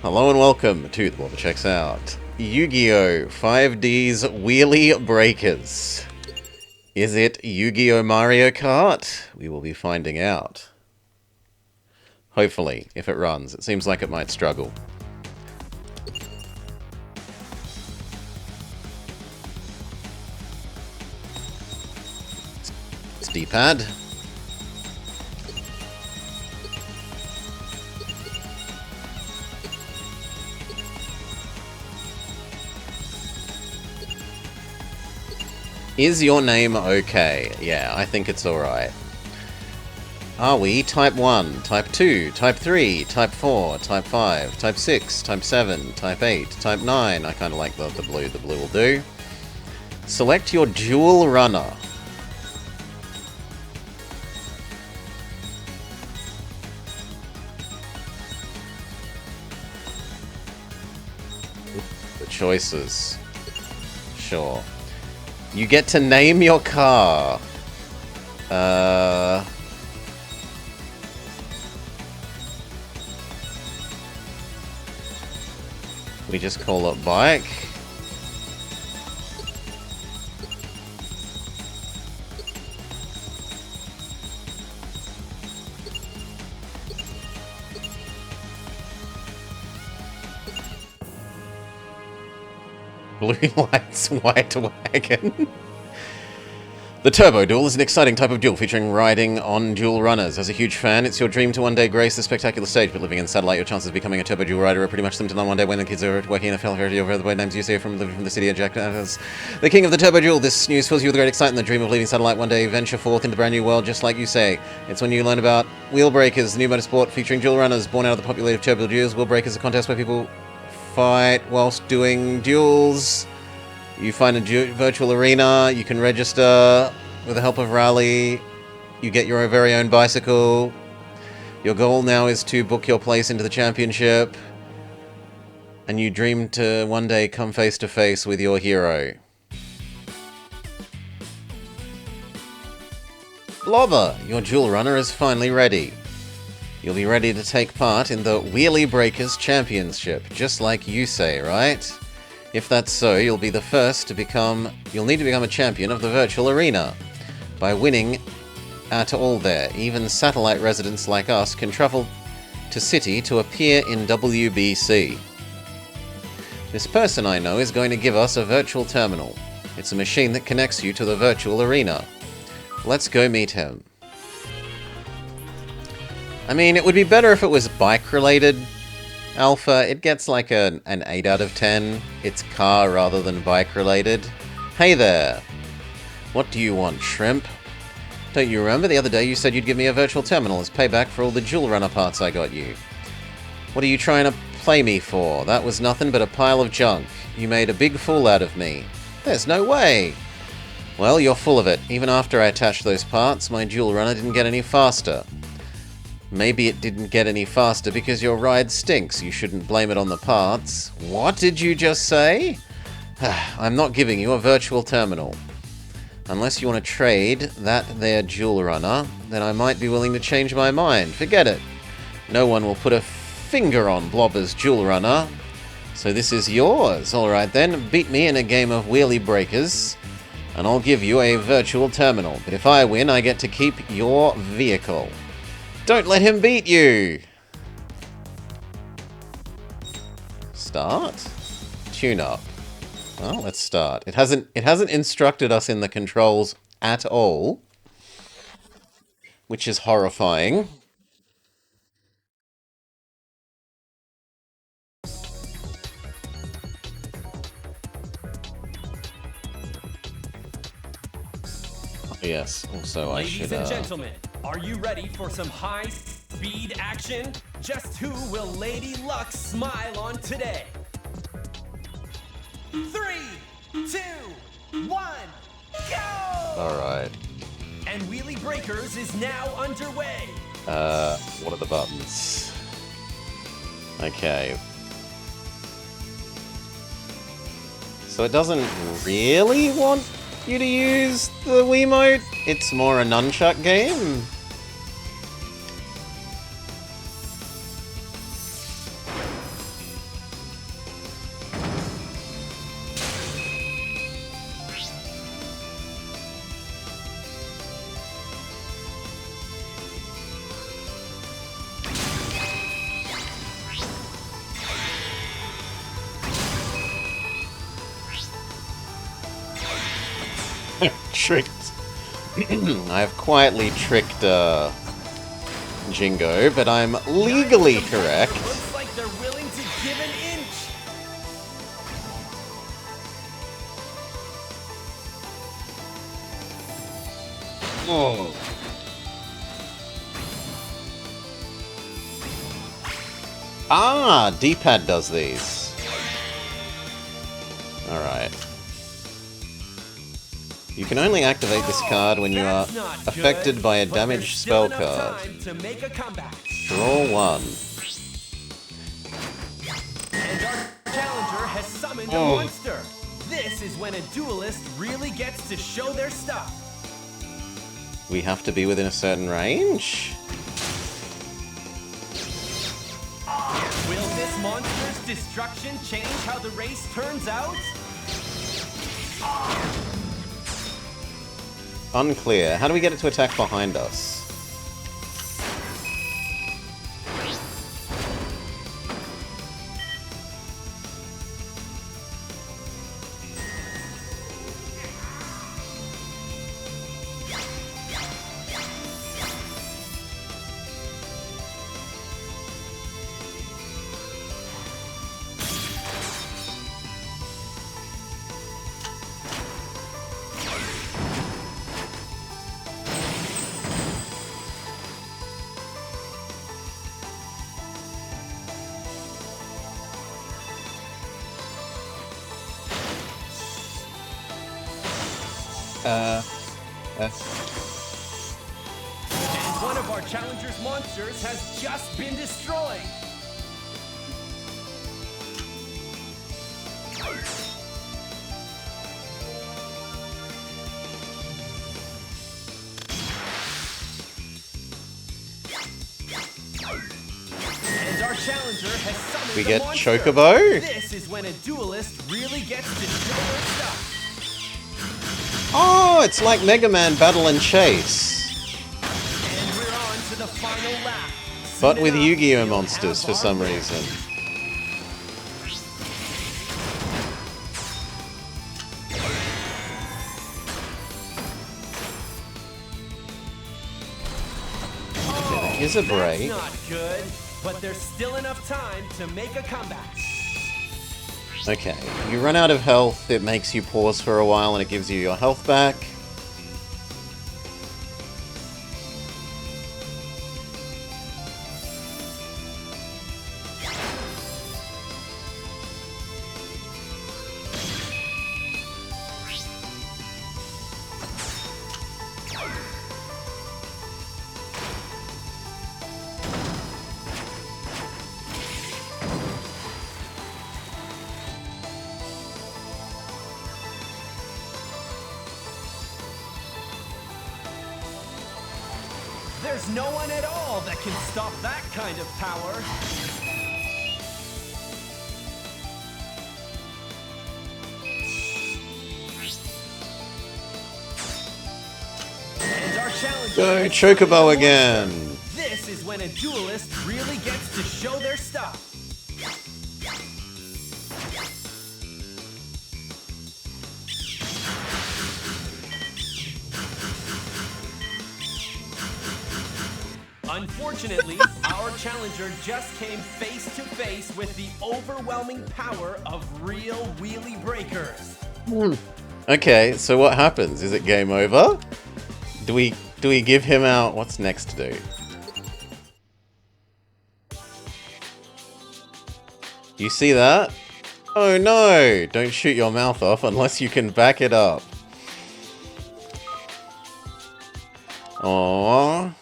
Hello and welcome to the Blobber Checks Out. Yu-Gi-Oh! 5D's Wheelie Breakers. Is it Yu-Gi-Oh! Mario Kart? We will be finding out. Hopefully, if it runs. It seems like it might struggle. It's D-pad. Is your name okay? Yeah, I think it's alright. Are we Type 1, Type 2, Type 3, Type 4, Type 5, Type 6, Type 7, Type 8, Type 9? I kind of like the blue. The blue will do. Select your dual runner. The choices. Sure. You get to name your car. We just call it bike. Blue lights, white wagon. The Turbo Duel is an exciting type of duel featuring riding on dual runners. As a huge fan, it's your dream to one day grace the spectacular stage, but living in satellite, your chances of becoming a Turbo Duel rider are pretty much slim to none. One day when the kids are working in a facility over the way names you see from the city of Jack as the king of the Turbo Duel. This news fills you with great excitement. The dream of leaving satellite one day, venture forth into a brand new world, just like you say. It's when you learn about Wheel Breakers, the new motorsport featuring dual runners born out of the populated Turbo Duels. Wheel Breakers is a contest where people fight whilst doing duels. You find a virtual arena, you can register with the help of Rally, you get your very own bicycle. Your goal now is to book your place into the championship, and you dream to one day come face to face with your hero. Blobber, your dual runner is finally ready. You'll be ready to take part in the Wheelie Breakers Championship, just like you say, right? If that's so, you'll need to become a champion of the virtual arena. By winning at all there, even satellite residents like us can travel to city to appear in WBC. This person I know is going to give us a virtual terminal. It's a machine that connects you to the virtual arena. Let's go meet him. I mean, it would be better if it was bike-related. Alpha, it gets like an 8 out of 10. It's car rather than bike related. Hey there. What do you want, shrimp? Don't you remember the other day you said you'd give me a virtual terminal as payback for all the dual runner parts I got you? What are you trying to play me for? That was nothing but a pile of junk. You made a big fool out of me. There's no way. Well, you're full of it. Even after I attached those parts, my dual runner didn't get any faster. Maybe it didn't get any faster because your ride stinks. You shouldn't blame it on the parts. What did you just say? I'm not giving you a virtual terminal. Unless you want to trade that there dual runner, then I might be willing to change my mind. Forget it. No one will put a finger on Blobber's dual runner. So this is yours. Alright then, beat me in a game of Wheelie Breakers, and I'll give you a virtual terminal. But if I win, I get to keep your vehicle. Don't let him beat you! Start? Tune up. Well, let's start. It hasn't instructed us in the controls at all, which is horrifying. Oh, yes, also I should... Ladies and gentlemen, are you ready for some high-speed action? Just who will Lady Luck smile on today? 3, 2, 1, go! Alright. And Wheelie Breakers is now underway. What are the buttons? Okay. So it doesn't really want you to use the Wiimote? It's more a nunchuck game? Tricked. I have quietly tricked Jingo, but I'm legally correct. Looks like they're willing to give an inch. Oh. Ah, D-pad does these. Alright. You can only activate this card when you are affected by a damaged spell card. Draw one. And our challenger has summoned a monster. This is when a duelist really gets to show their stuff. We have to be within a certain range? Will this monster's destruction change how the race turns out? Unclear. How do we get it to attack behind us? And one of our challenger's monsters has just been destroyed. And our challenger has summoned We the get monster. Chocobo? This is when a duelist really gets to show their stuff. Oh, it's like Mega Man Battle and Chase. And we're on to the final lap. But Soon with enough, Yu-Gi-Oh we'll monsters have for our some winner. reason. Here's a break. That's not good, but there's still enough time to make a comeback. Okay, you run out of health, it makes you pause for a while and it gives you your health back. There's no one at all that can stop that kind of power. And our challenger Go has Chocobo summoned a again! monster. This is when a duelist really gets to show their stuff. Unfortunately, our challenger just came face to face with the overwhelming power of real Wheelie Breakers. Okay, so what happens? Is it game over? Do we give him out? What's next to do? You see that? Oh no! Don't shoot your mouth off unless you can back it up. Aww.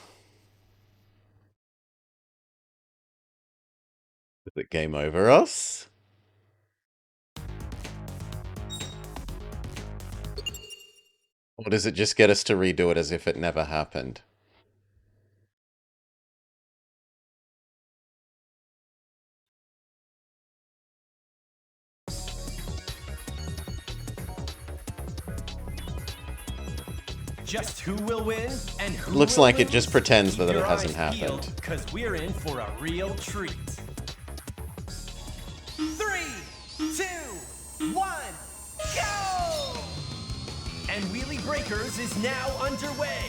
Is it game over us? Or does it just get us to redo it as if it never happened? Just who will win and who Looks will like it lose? just pretends that Keep it your hasn't eyes peeled, happened. 'cause we're in for a real treat. 3, 2, 1, go! And Wheelie Breakers is now underway.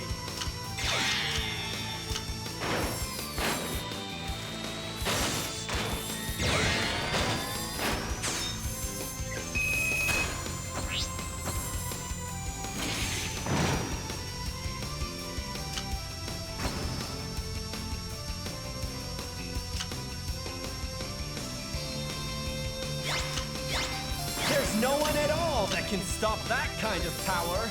There's no one at all that can stop that kind of power.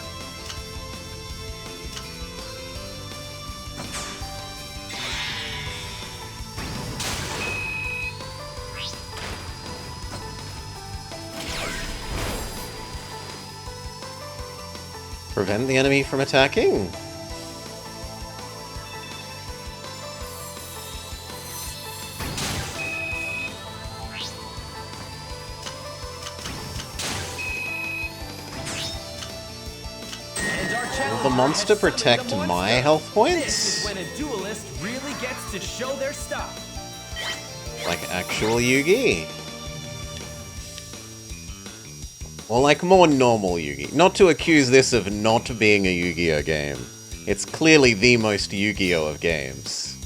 Prevent the enemy from attacking? Will the monster protect my health points? This is when a duelist really gets to show their stuff. Like actual Yugi? Or like more normal Yugi. Not to accuse this of not being a Yu-Gi-Oh game. It's clearly the most Yu-Gi-Oh of games.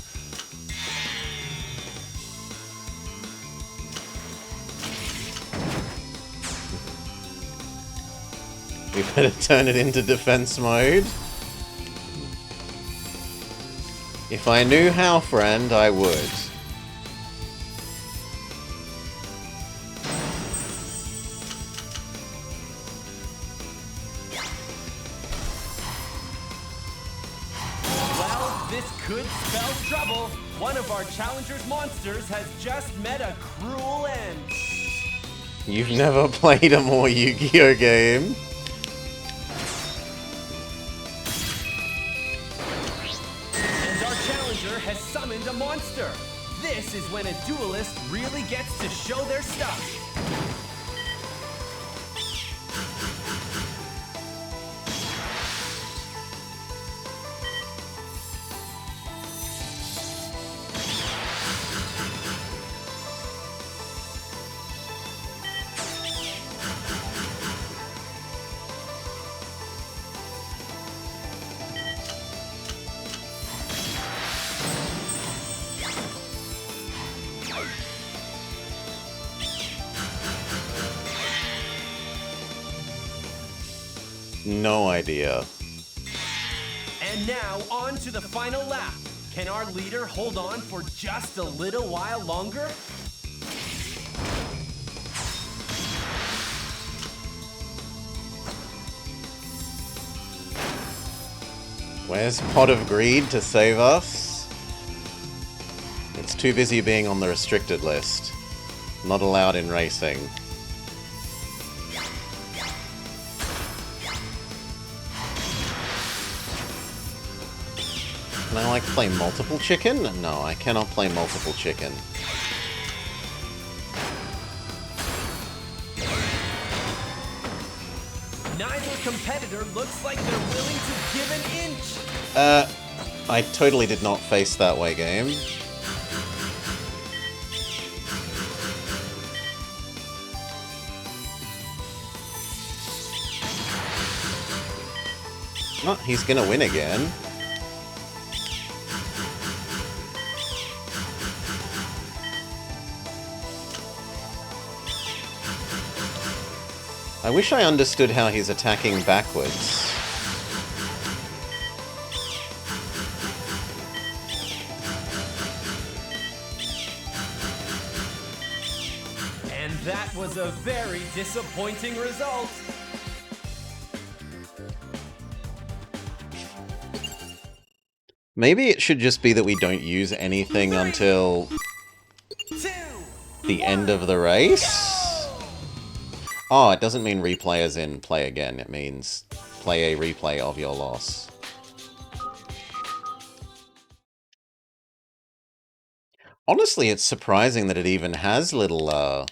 We better turn it into defense mode. If I knew how, friend, I would. Well, this could spell trouble. One of our challenger's monsters has just met a cruel end. You've never played a more Yu-Gi-Oh game? Has summoned a monster. This is when a duelist really gets to show their stuff. No idea. And now, on to the final lap. Can our leader hold on for just a little while longer? Where's Pot of Greed to save us? It's too busy being on the restricted list. Not allowed in racing. Can I, like, play multiple chicken? No, I cannot play multiple chicken. Neither competitor looks like they're willing to give an inch. I totally did not face that way, game. Oh, he's gonna win again. I wish I understood how he's attacking backwards. And that was a very disappointing result. Maybe it should just be that we don't use anything until the end of the race? Oh, it doesn't mean replay as in play again. It means play a replay of your loss. Honestly, it's surprising that it even has little,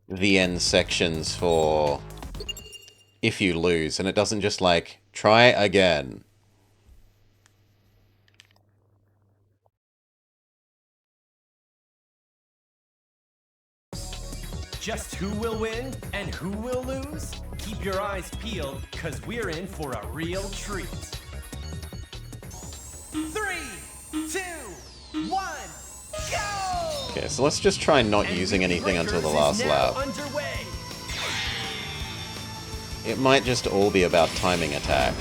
the end sections for if you lose, and it doesn't just, like, try again. just who will win and who will lose? Keep your eyes peeled, cause we're in for a real treat. 3, 2, 1, go! Okay, so let's just try not using anything until the last lap. Underway. It might just all be about timing attack.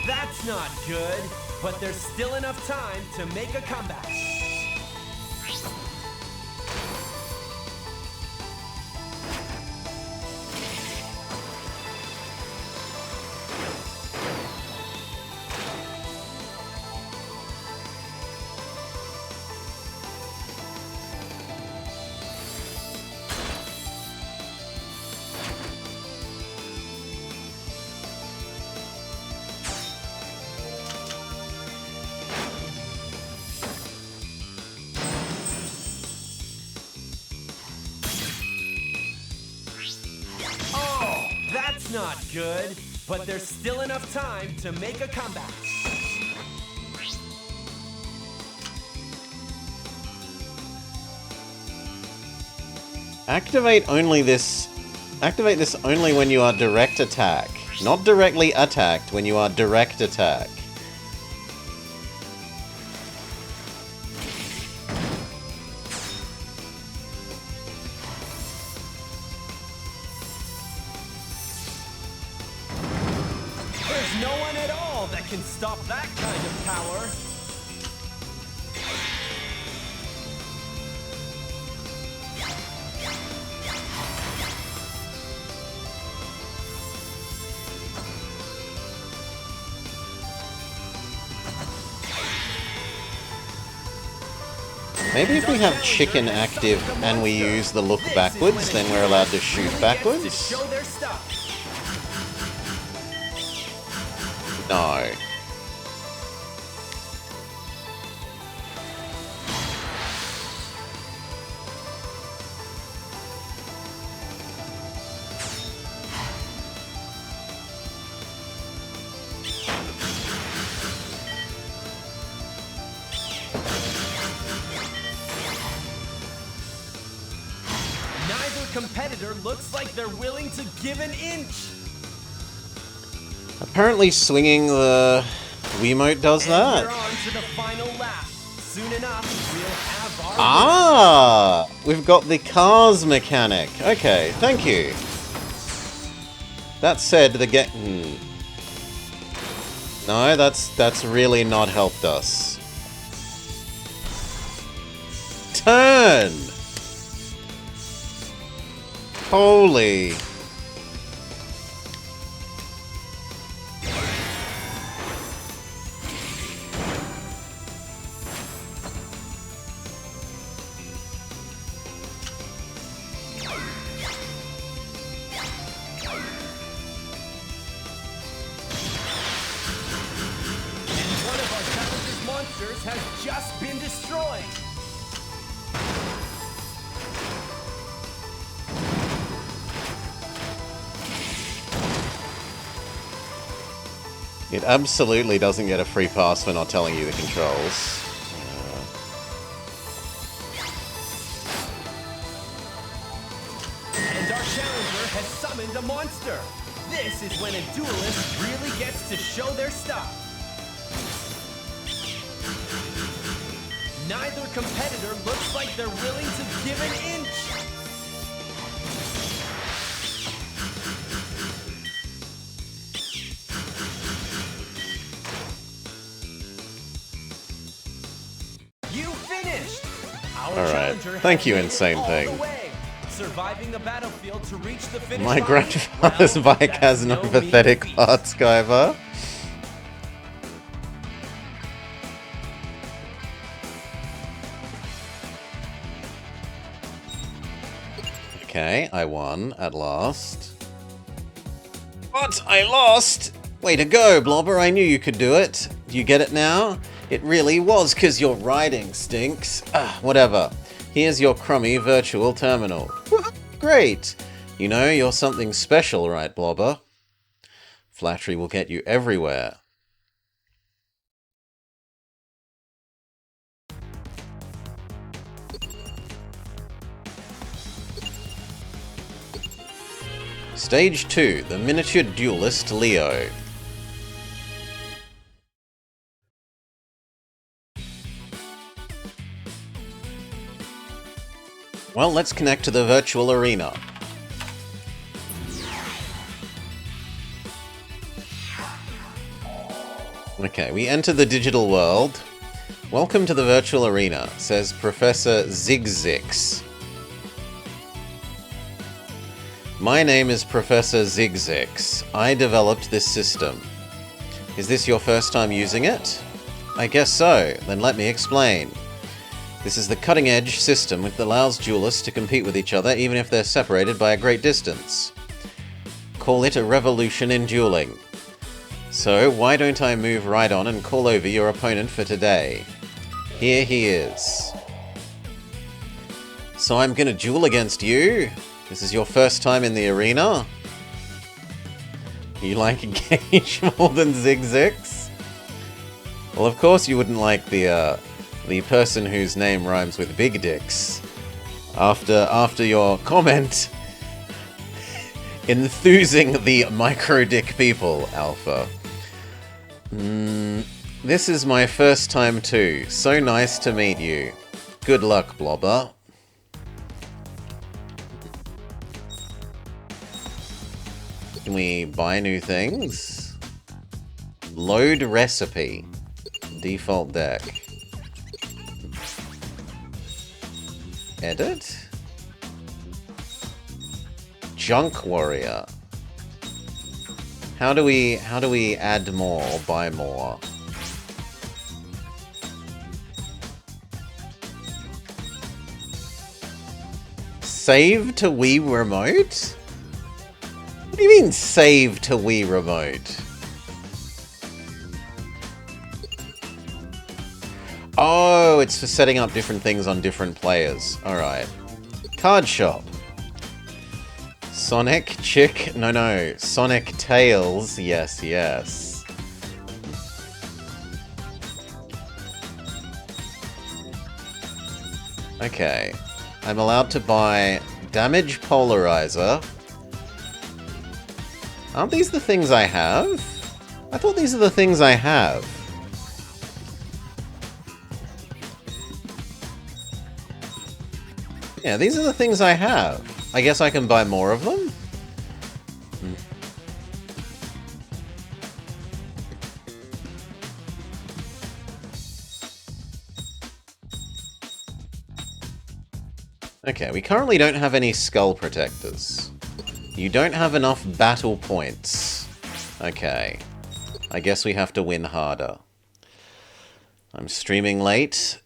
That's not good, but there's still enough time to make a comeback. That's not good, but there's still enough time to make a comeback. Activate this only when you are direct attack. Not directly attacked when you are direct attack. There's no one at all that can stop that kind of power. Maybe if we have chicken active and we use the look backwards, then we're allowed to shoot backwards? No. Competitor looks like they're willing to give an inch. Apparently swinging the Wiimote does that. We're on to the final lap. Soon enough, we'll have our we've got the cars mechanic. Okay, thank you. That said, the No, that's really not helped us. Turn! Holy. One of our challenger's monsters has just been destroyed. It absolutely doesn't get a free pass for not telling you the controls. And our challenger has summoned a monster. This is when a duelist really gets to show their stuff. Neither competitor looks like they're willing to give an inch. Alright, thank you, Insane Thing. Surviving the battlefield to reach the finish My line. grandfather's bike has no pathetic parts, Skyver. Okay, I won at last. What? I lost? Way to go, Blobber. I knew you could do it. Do you get it now? It really was because your riding stinks. Whatever. Here's your crummy virtual terminal. Great. You know, you're something special, right, Blobber? Flattery will get you everywhere. Stage 2, the miniature duelist Leo. Well, let's connect to the virtual arena. Okay, we enter the digital world. Welcome to the virtual arena, says Professor Zigzix. My name is Professor Zigzix. I developed this system. Is this your first time using it? I guess so. Then let me explain. This is the cutting-edge system that allows duelists to compete with each other even if they're separated by a great distance. Call it a revolution in dueling. So, why don't I move right on and call over your opponent for today? Here he is. So I'm gonna duel against you? This is your first time in the arena? You like Gage more than Zigzix? Well, of course you wouldn't like the person whose name rhymes with Big Dicks. After your comment enthusing the micro-dick people, Alpha. This is my first time too. So nice to meet you. Good luck, Blobber. Can we buy new things? Load recipe. Default deck. Edit? Junk Warrior. How do we add more or buy more? Save to Wii Remote? What do you mean save to Wii Remote? Oh, it's for setting up different things on different players. Alright. Card shop. Sonic Chick? No. Sonic Tails. Yes, yes. Okay. I'm allowed to buy Damage Polarizer. Aren't these the things I have? I thought these are the things I have. Yeah, these are the things I have. I guess I can buy more of them? Okay, we currently don't have any skull protectors. You don't have enough battle points. Okay. I guess we have to win harder. I'm streaming late.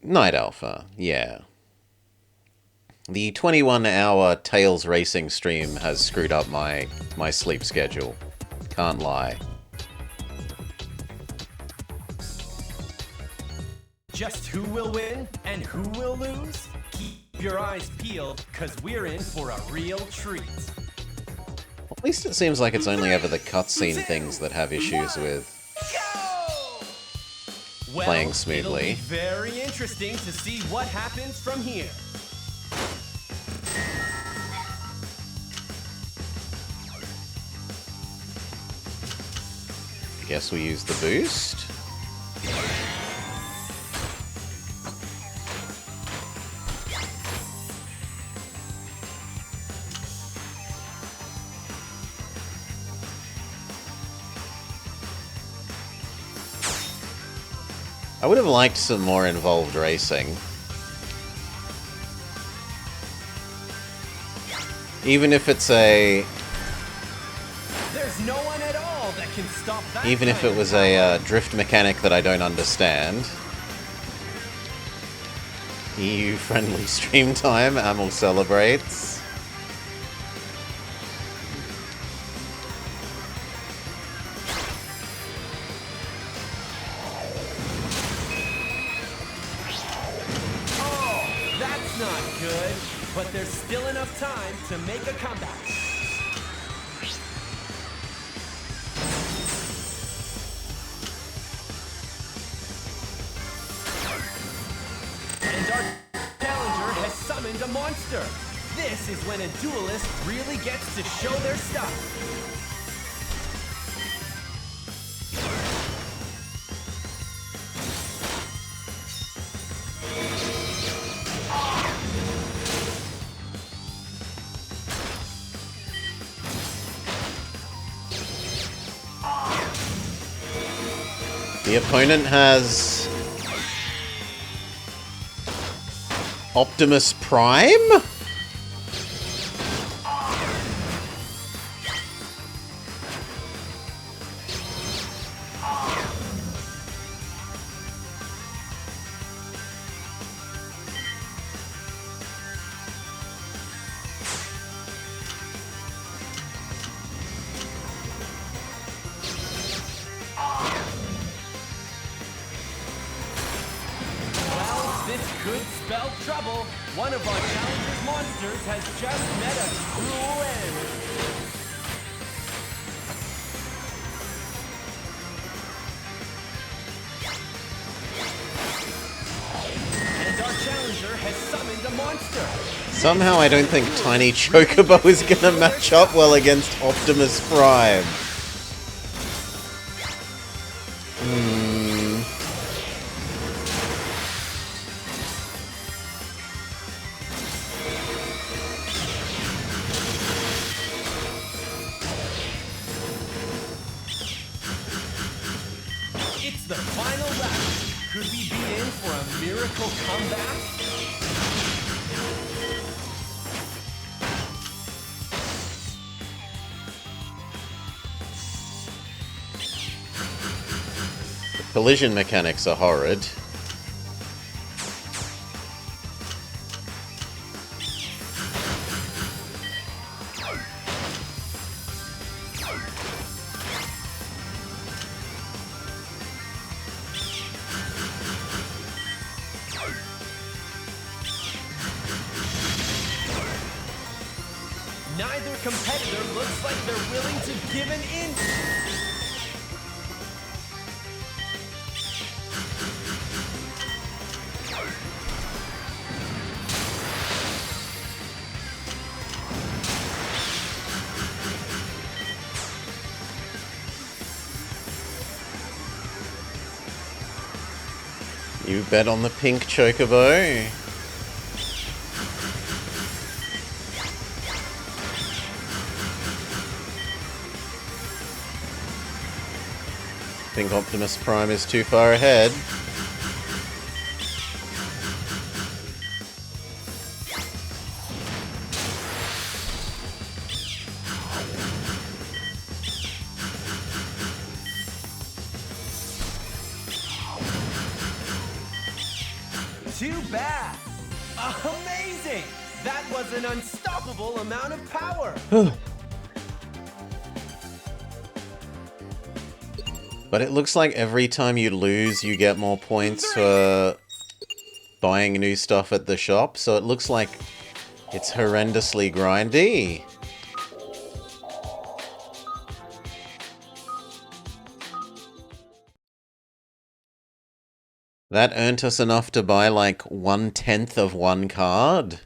Night Alpha, yeah. The 21-hour Tails racing stream has screwed up my sleep schedule. Can't lie. Just who will win and who will lose? Keep your eyes peeled, cause we're in for a real treat. At least it seems like it's only ever the cutscene things that have issues with playing smoothly. It'll be very interesting to see what happens from here. Guess we use the boost. I would have liked some more involved racing. Even if it's a... There's no one at all that can stop that. Even if it was a drift mechanic that I don't understand. EU-friendly stream time, Amel celebrates. Oh, that's not good. But there's still enough time to make a comeback. And our challenger has summoned a monster. This is when a duelist really gets to show their stuff. The opponent has Optimus Prime? Could spell trouble. One of our challenger's monsters has just met a cruel end. And our challenger has summoned a monster. Somehow I don't think Tiny Chocobo is gonna match up well against Optimus Prime. It's the final lap. Could we be in for a miracle comeback? Collision mechanics are horrid. Neither competitor looks like they're willing to give an inch. You bet on the pink Chocobo. I think Optimus Prime is too far ahead. Too bad. Amazing! That was an unstoppable amount of power. But it looks like every time you lose, you get more points for buying new stuff at the shop. So it looks like it's horrendously grindy. That earned us enough to buy like 1/10 of one card.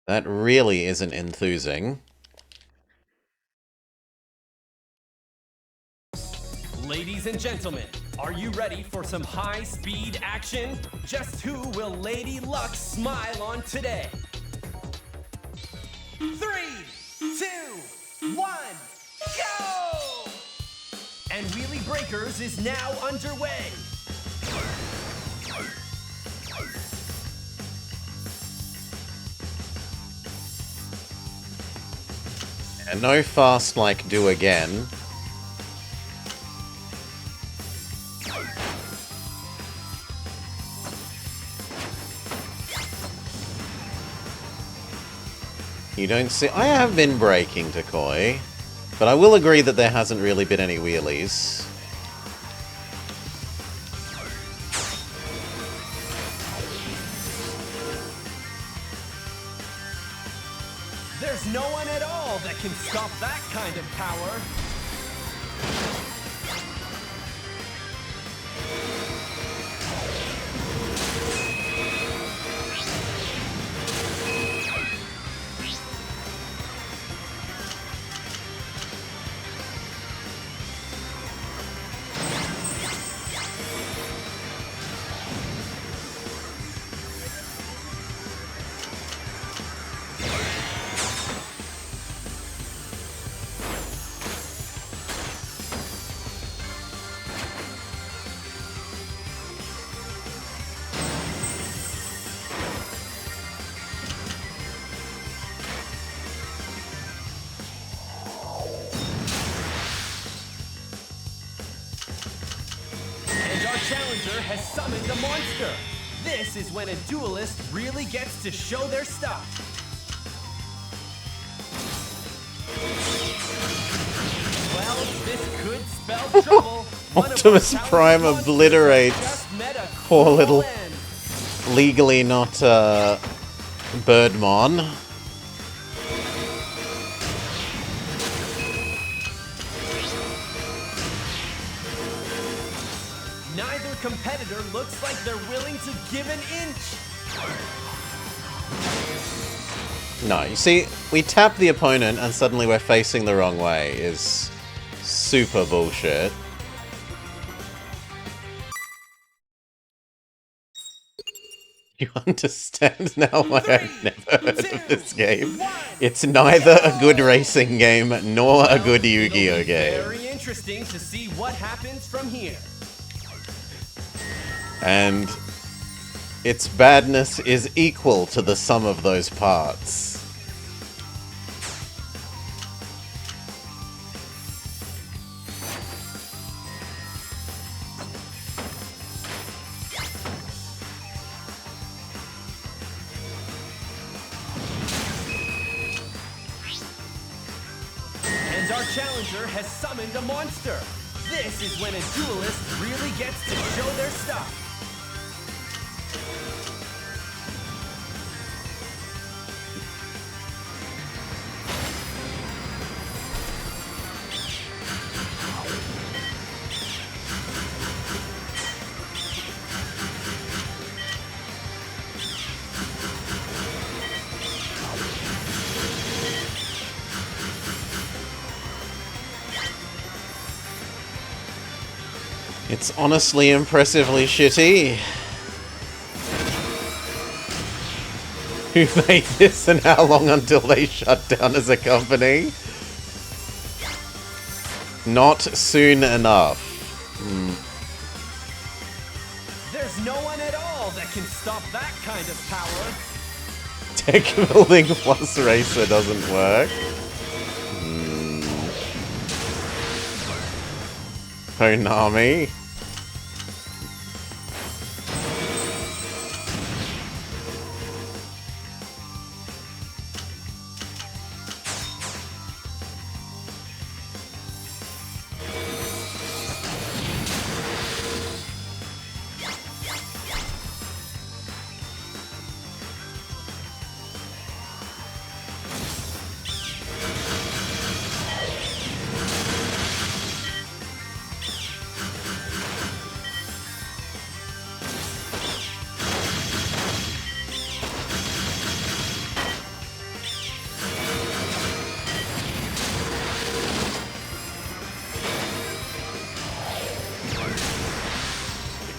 That really isn't enthusing. Ladies and gentlemen, are you ready for some high-speed action? Just who will Lady Luck smile on today? 3, 2, 1, go! And Wheelie Breakers is now underway. And no fast like do again. You don't see... I have been braking to Koi, but I will agree that there hasn't really been any wheelies. There's no one at all that can stop that kind of power. Challenger has summoned a monster. This is when a duelist really gets to show their stuff. Well, this could spell trouble. Optimus Prime obliterates poor little legally not Birdmon. Neither competitor looks like they're willing to give an inch. No, you see, we tap the opponent and suddenly we're facing the wrong way is super bullshit. You understand now why I've never heard of this game? It's neither a good racing game nor a good Yu-Gi-Oh game. Very interesting to see what happens from here. And its badness is equal to the sum of those parts. And our challenger has summoned a monster. This is when a duelist really gets to show their stuff. It's honestly impressively shitty. Who made this and how long until they shut down as a company? Not soon enough. There's no one at all that can stop that kind of power. Deck building plus racer doesn't work. Konami.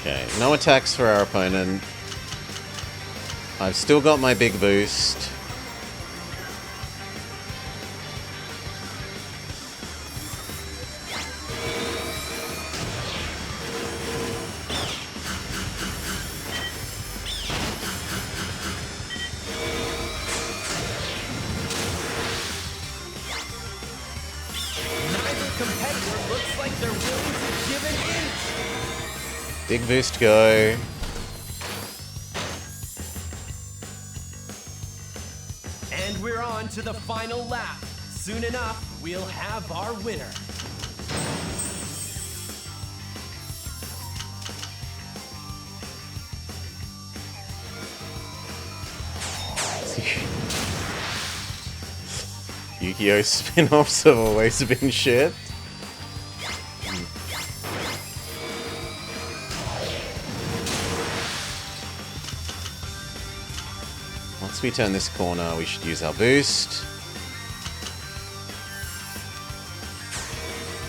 Okay, no attacks for our opponent. I've still got my big boost. competitor looks like they're willing to give an inch. Big boost go. And we're on to the final lap. Soon enough, we'll have our winner. Yu-Gi-Oh! Spin-offs have always been shit. Once we turn this corner, we should use our boost.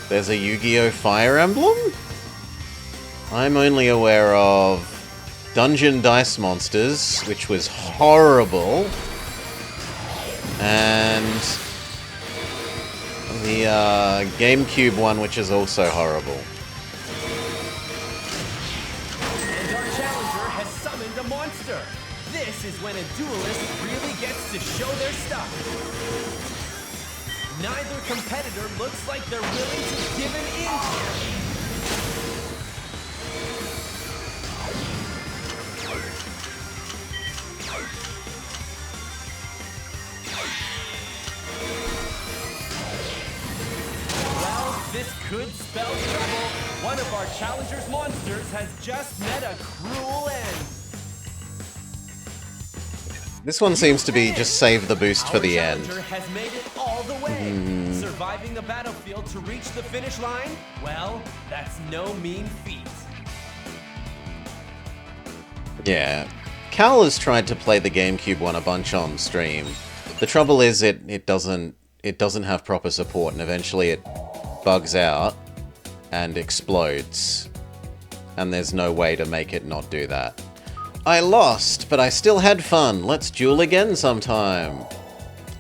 There's a Yu-Gi-Oh! Fire Emblem? I'm only aware of Dungeon Dice Monsters, which was horrible, and the GameCube one, which is also horrible. And our challenger has summoned a monster. This is when a duelist really gets to show their stuff. Neither competitor looks like they're willing to give an inch here. This could spell trouble. One of our challenger's monsters has just met a cruel end. This one seems to be just save the boost for the end. Our challenger has made it all the way. Surviving the battlefield to reach the finish line? Well, that's no mean feat. Yeah. Cal has tried to play the GameCube one a bunch on stream. The trouble is it doesn't have proper support, and eventually it bugs out and explodes, and there's no way to make it not do that. I lost, but I still had fun. Let's duel again sometime.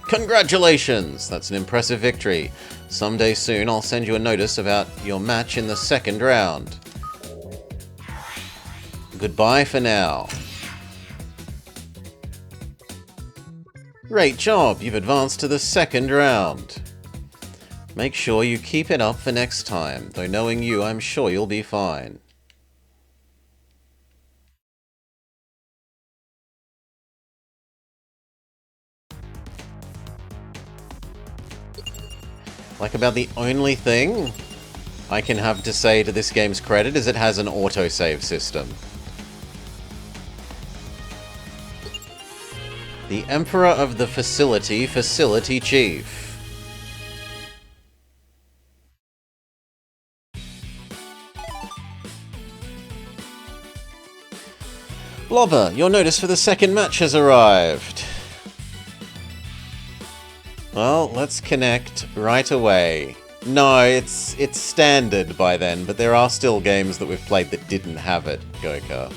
Congratulations! That's an impressive victory. Someday soon I'll send you a notice about your match in the second round. Goodbye for now. Great job! You've advanced to the second round. Make sure you keep it up for next time, though knowing you, I'm sure you'll be fine. Like, about the only thing I can have to say to this game's credit is it has an autosave system. The Emperor of the Facility, Facility Chief. Blobber, your notice for the second match has arrived. Well, let's connect right away. No, it's standard by then, but there are still games that we've played that didn't have it, Goka.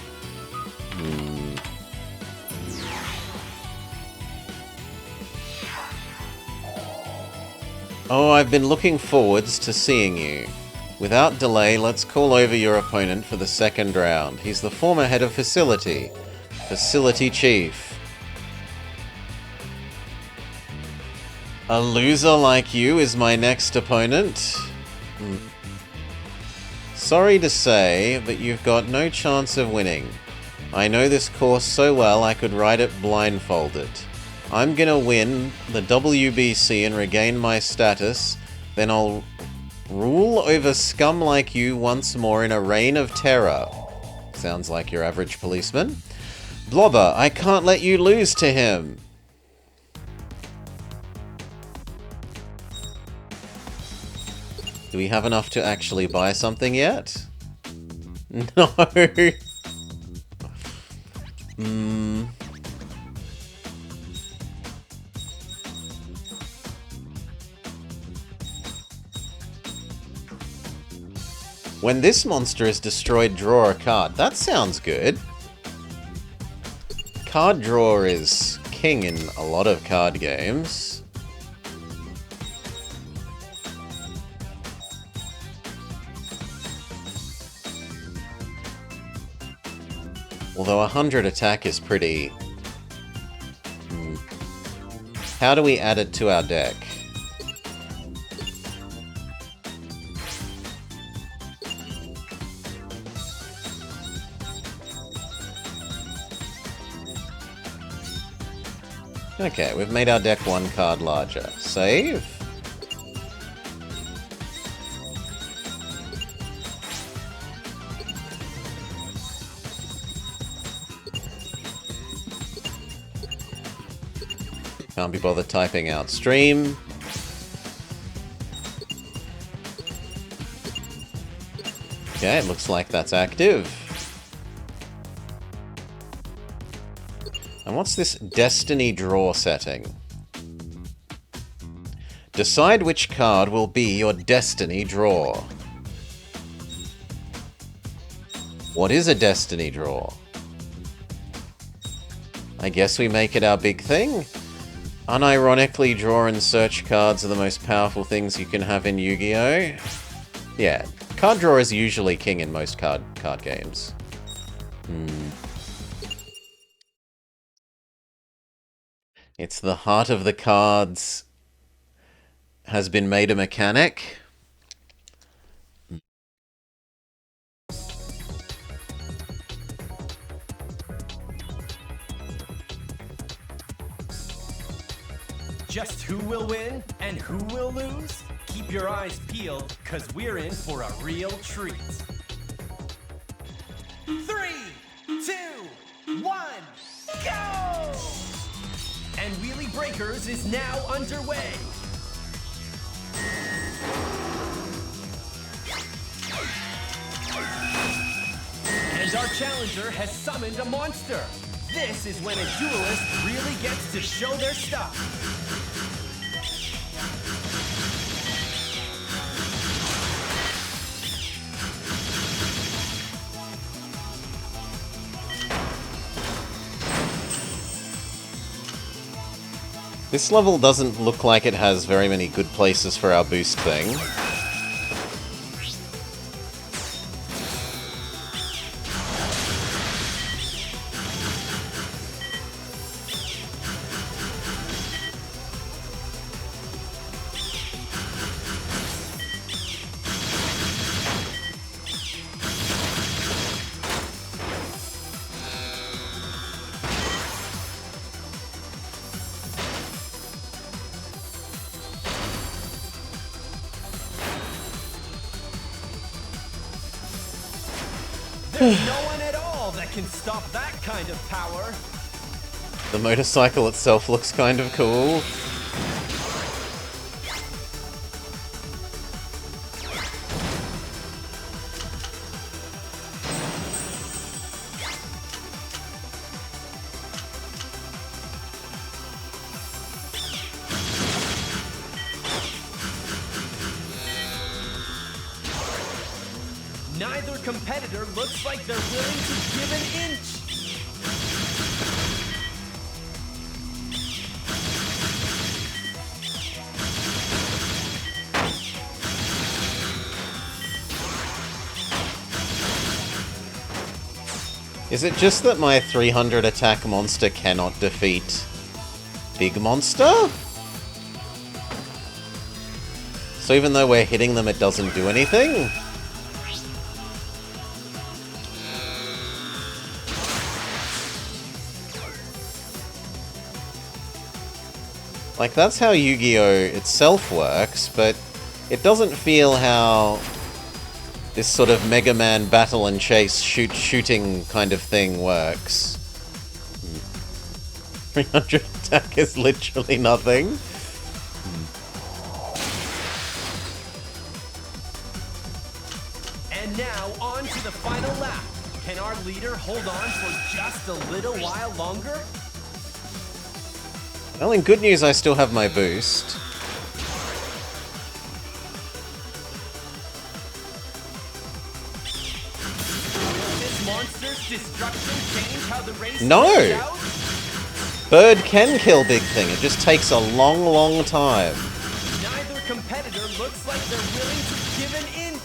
Oh, I've been looking forwards to seeing you. Without delay, let's call over your opponent for the second round. He's the former head of facility. Facility Chief. A loser like you is my next opponent? Sorry to say, but you've got no chance of winning. I know this course so well I could ride it blindfolded. I'm gonna win the WBC and regain my status, then I'll rule over scum like you once more in a reign of terror. Sounds like your average policeman. Blobber, I can't let you lose to him. Do we have enough to actually buy something yet? No. When this monster is destroyed, draw a card. That sounds good. Card draw is king in a lot of card games. Although 100 attack is pretty... How do we add it to our deck? Okay, we've made our deck one card larger. Save. Can't be bothered typing out stream. Okay, it looks like that's active. And what's this Destiny draw setting? Decide which card will be your Destiny draw. What is a Destiny draw? I guess we make it our big thing? Unironically, draw and search cards are the most powerful things you can have in Yu-Gi-Oh! Yeah, card draw is usually king in most card games. It's the heart of the cards has been made a mechanic. Just who will win and who will lose? Keep your eyes peeled, cause we're in for a real treat. 3, 2, 1, go! And Wheelie Breakers is now underway. And our challenger has summoned a monster. This is when a duelist really gets to show their stuff. This level doesn't look like it has very many good places for our boost thing. There's no one at all that can stop that kind of power. The motorcycle itself looks kind of cool. Neither competitor looks like they're willing to give an inch. Is it just that my 300 attack monster cannot defeat Big Monster? So even though we're hitting them, it doesn't do anything? Like, that's how Yu-Gi-Oh! Itself works, but it doesn't feel how this sort of Mega Man battle and chase shooting kind of thing works. 300 attack is literally nothing. And now on to the final lap. Can our leader hold on for just a little while longer? Well, in good news, I still have my boost. This monster's destruction change how the race No! plays out? Bird can kill Big Thing, it just takes a long, long time. Neither competitor looks like they're willing to give an inch.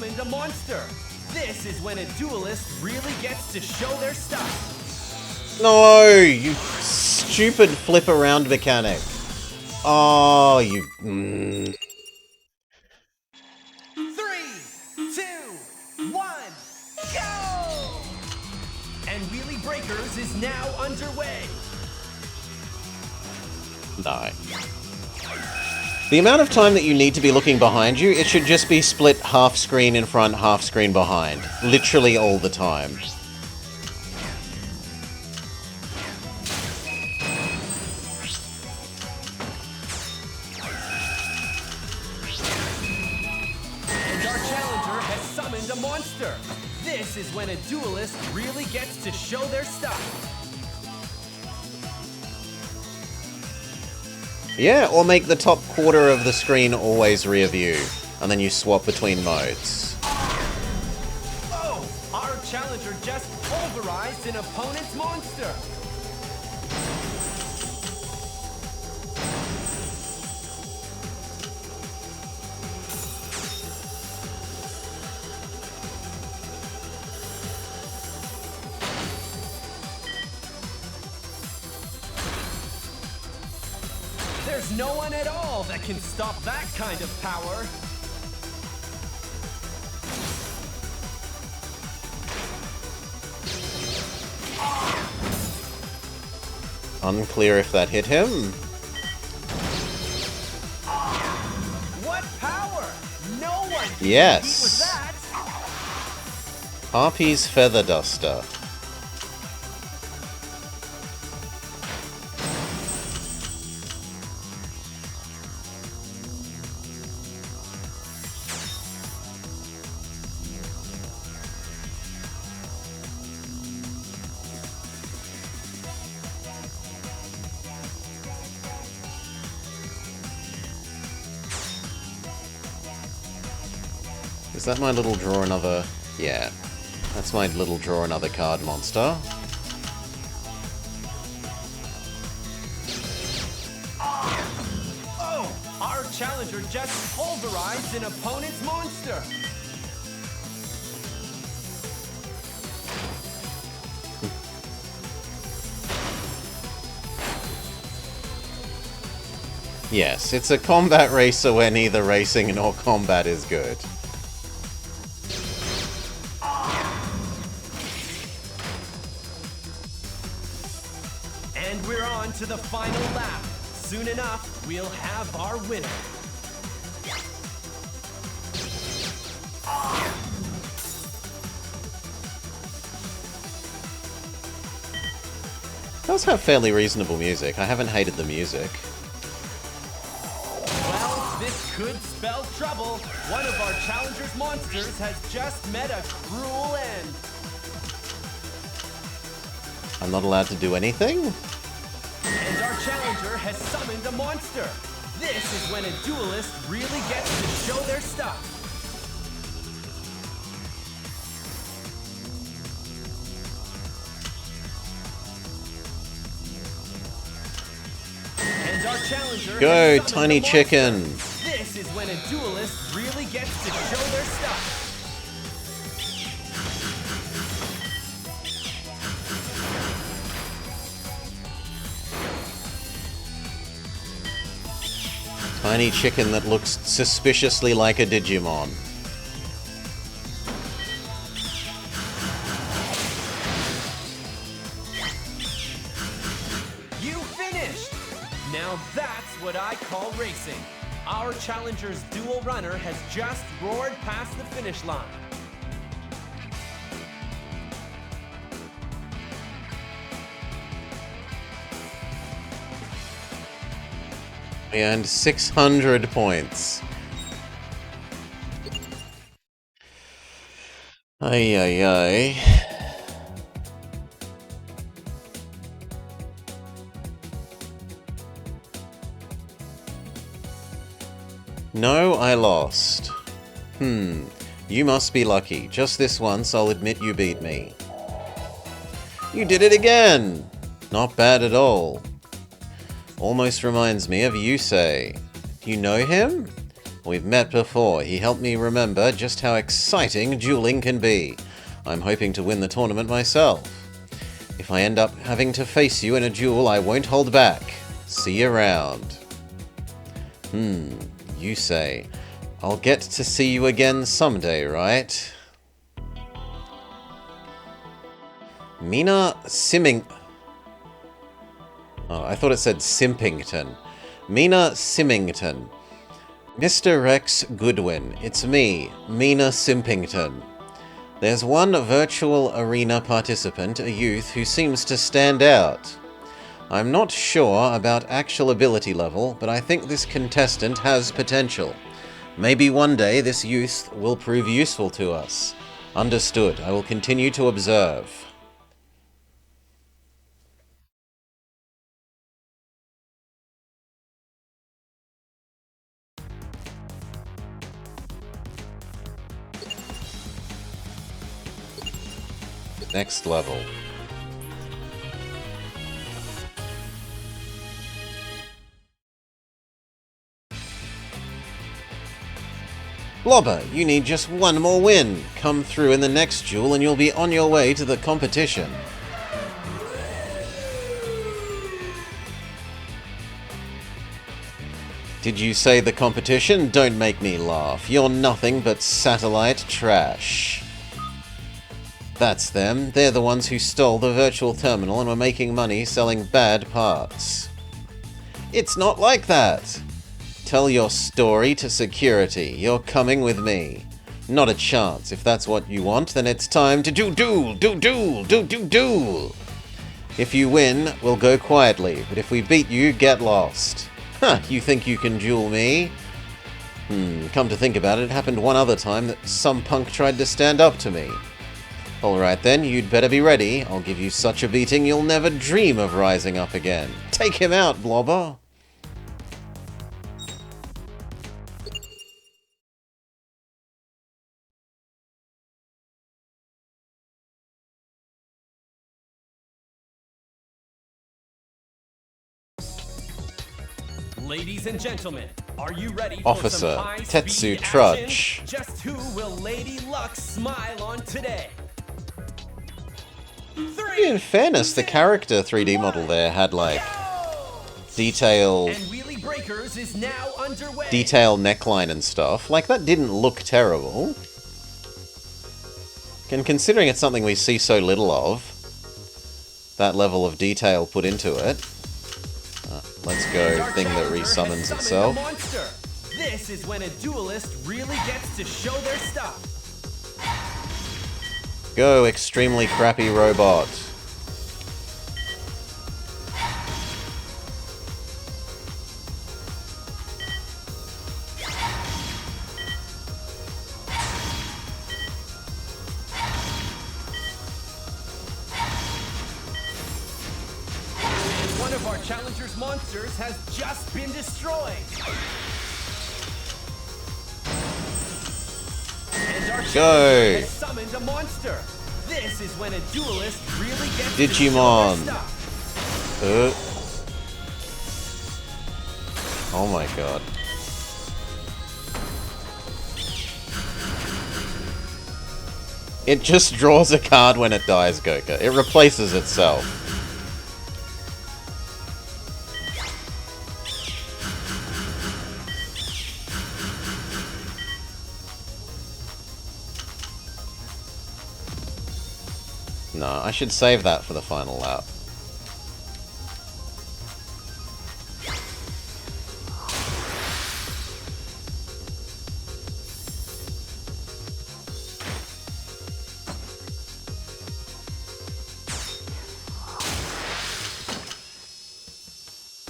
summoned a monster. This is when a duelist really gets to show their stuff. No, you stupid flip around mechanic. Oh, you... 3, 2, 1, go! And Wheelie Breakers is now underway. No. The amount of time that you need to be looking behind you, it should just be split half screen in front, half screen behind. Literally all the time. And our challenger has summoned a monster. This is when a duelist really gets to show their stuff. Yeah, or make the top quarter of the screen always rear view, and then you swap between modes. Oh, our challenger just pulverized an opponent's monster. There's no one at all that can stop that kind of power. Unclear if that hit him. What power? No one can Yes. compete with that. Harpy's Feather Duster. Is that my little draw another... Yeah. That's my little draw another card monster. Oh, our challenger just pulverized an opponent's monster. Yes, it's a combat racer where neither racing nor combat is good. And we're on to the final lap. Soon enough, we'll have our winner. It does have fairly reasonable music. I haven't hated the music. Well, this could spell trouble. One of our challenger's monsters has just met a cruel end. I'm not allowed to do anything? And our challenger has summoned a monster. This is when a duelist really gets to show their stuff. And our challenger Go, has tiny summoned a chicken. monster. This is when a duelist really gets to show their stuff. Tiny chicken that looks suspiciously like a Digimon. You finished! Now that's what I call racing. Our challenger's dual runner has just roared past the finish line. And 600 points. Ay, ay, ay. No, I lost. You must be lucky. Just this once, I'll admit you beat me. You did it again! Not bad at all. Almost reminds me of Yusei. You know him? We've met before. He helped me remember just how exciting dueling can be. I'm hoping to win the tournament myself. If I end up having to face you in a duel, I won't hold back. See you around. You say. I'll get to see you again someday, right? Mina Simming... Oh, I thought it said Simpington. Mina Simmington. Mr. Rex Goodwin, it's me, Mina Simpington. There's one virtual arena participant, a youth, who seems to stand out. I'm not sure about actual ability level, but I think this contestant has potential. Maybe one day this youth will prove useful to us. Understood. I will continue to observe. Next level. Blobber, you need just one more win. Come through in the next duel and you'll be on your way to the competition. Did you say the competition? Don't make me laugh. You're nothing but satellite trash. That's them. They're the ones who stole the virtual terminal and were making money selling bad parts. It's not like that. Tell your story to security. You're coming with me. Not a chance. If that's what you want, then it's time to duel. If you win, we'll go quietly, but if we beat you, get lost. Huh, you think you can duel me? Come to think about it, it happened one other time that some punk tried to stand up to me. Alright then, you'd better be ready. I'll give you such a beating you'll never dream of rising up again. Take him out, Blobber! Ladies and gentlemen, are you ready for Officer some high-speed Tetsu action? Trudge. Just who will Lady Luck smile on today? In fairness, the character 3D model there had like detail And Wheelie Breakers is now underway. detail neckline and stuff. Like, that didn't look terrible. And considering it's something we see so little of, that level of detail put into it. Let's go, Our thing that challenger has resummons summoned itself. a monster. This is when a duelist really gets to show their stuff. Go, extremely crappy robot. One of our challenger's monsters has just been destroyed. And our challenger has summoned a monster. This is when a duelist really gets Digimon. to show their stuff. Oh my god. It just draws a card when it dies, Goka. It replaces itself. No, I should save that for the final lap.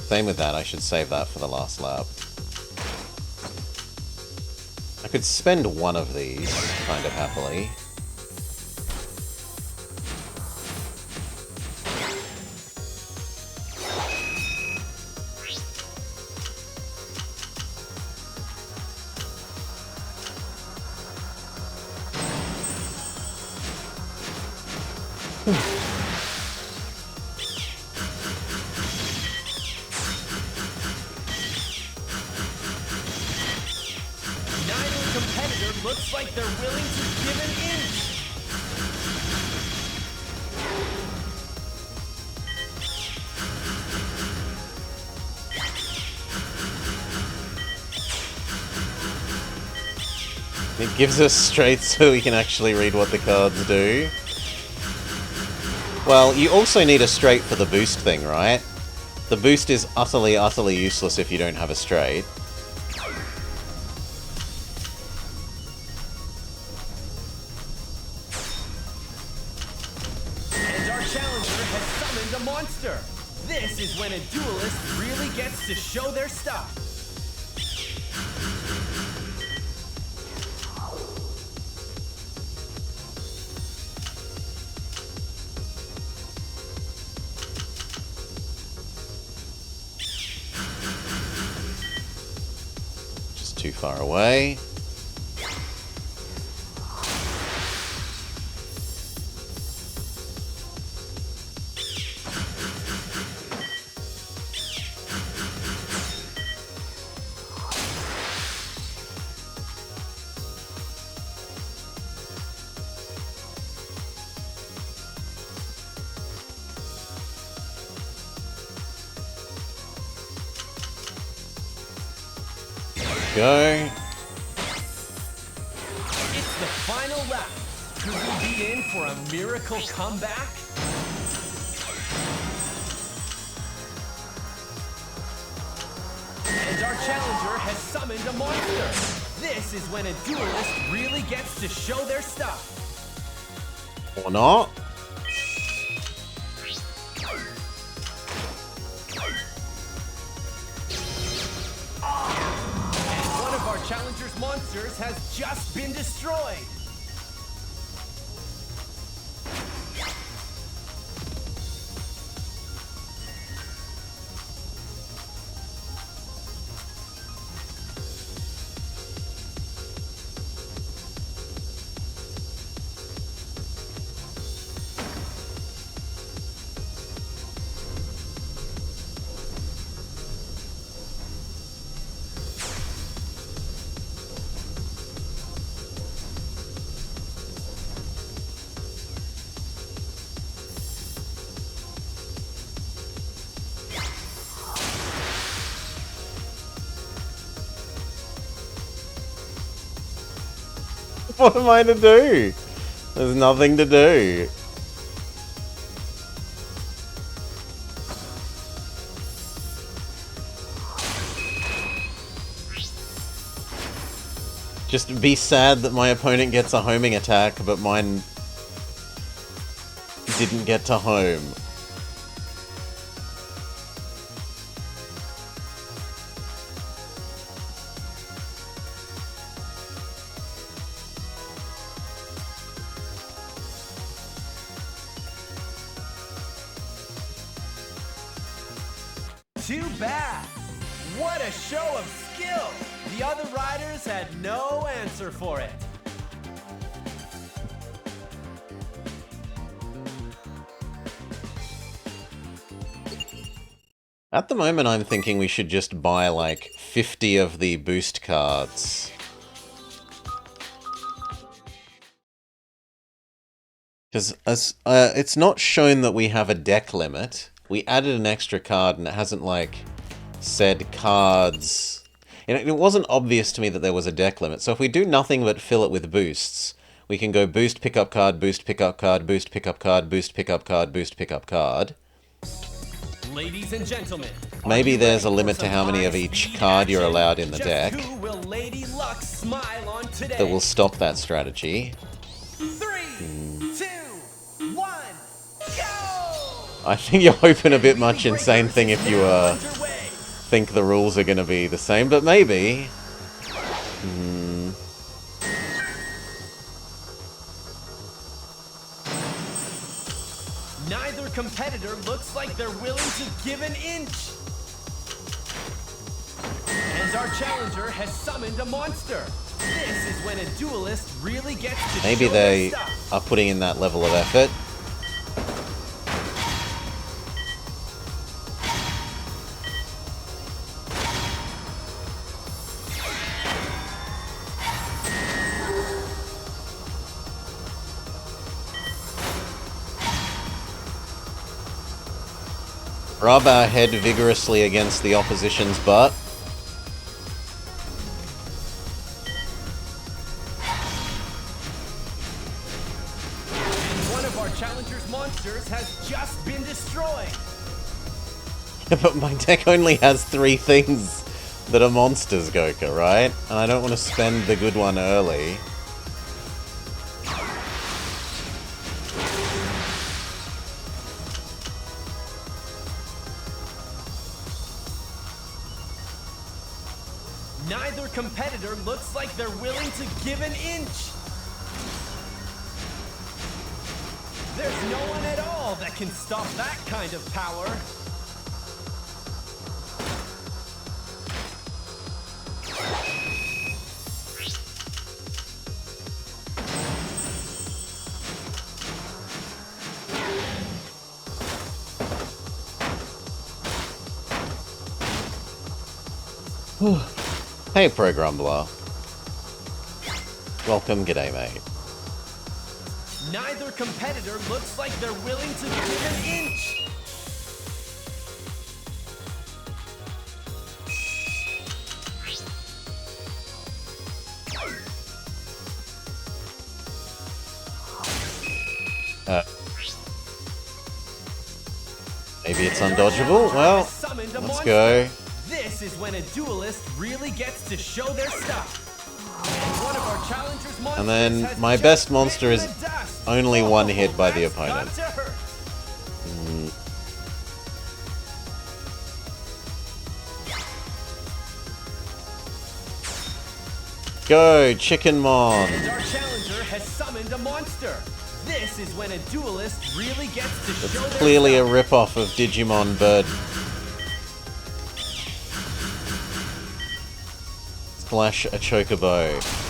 Same with that, I should save that for the last lap. I could spend one of these, kind of happily. It gives us straight so we can actually read what the cards do. Well, you also need a straight for the boost thing, right? The boost is utterly, utterly useless if you don't have a straight. And our challenger has summoned a monster. This is when a duelist really gets to show their stuff. Just too far away. Go. It's the final lap. Could we be in for a miracle comeback? And our challenger has summoned a monster. This is when a duelist really gets to show their stuff. Or not. One of our challenger's monsters has just been destroyed. What am I to do? There's nothing to do. Just be sad that my opponent gets a homing attack, but mine didn't get to home. Too bad. What a show of skill. The other riders had no answer for it. At the moment, I'm thinking we should just buy like 50 of the boost cards. Because it's not shown that we have a deck limit. We added an extra card and it hasn't like said cards. It wasn't obvious to me that there was a deck limit. So if we do nothing but fill it with boosts, we can go boost pickup card, boost pickup card, boost pickup card, boost pickup card, boost pickup card. Ladies and gentlemen, maybe there's a limit to how many of each card you're allowed in the deck. Who will Lady Luck smile on today? That will stop that strategy. 3, 2, 1, go! I think you're hoping a bit much Insane Thing if you think the rules are going to be the same, but maybe. Neither competitor looks like they're willing to give an inch. And our challenger has summoned a monster. This is when a duelist really gets to Maybe show they their stuff. are putting in that level of effort. Rub our head vigorously against the opposition's butt. been destroyed. But my deck only has 3 things that are monsters, Goka, right? And I don't want to spend the good one early. Neither competitor looks like they're willing to give an inch. There's no one at all that can stop that kind of power. Hey, Pro Grumbler. Welcome, g'day, mate. Neither competitor looks like they're willing to give an inch. Maybe it's undodgeable? Well, let's go. This is when a duelist really gets to show their stuff. And one of our challengers monsters And then has my just best monster bitten is the dust. only one hit by the that's opponent. got to hurt. Go, Chickenmon! And our challenger has summoned a monster. This is when a duelist really gets to show their Clearly a stuff. rip-off of Digimon Bird. Splash a Chocobo.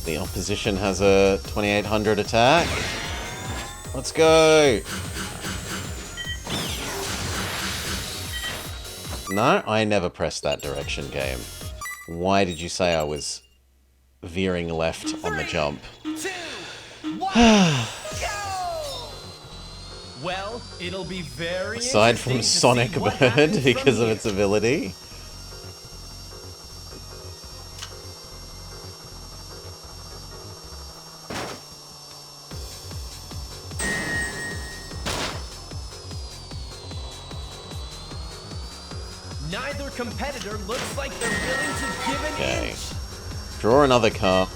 The opposition has a 2800 attack. Let's go! No, I never pressed that direction, game. Why did you say I was veering left on the jump? 2, 1, go! Well, it'll be very Aside from interesting to Sonic see what Bird happens from because of here. its ability. Neither competitor looks like they're willing to give an Okay. inch. Draw another card.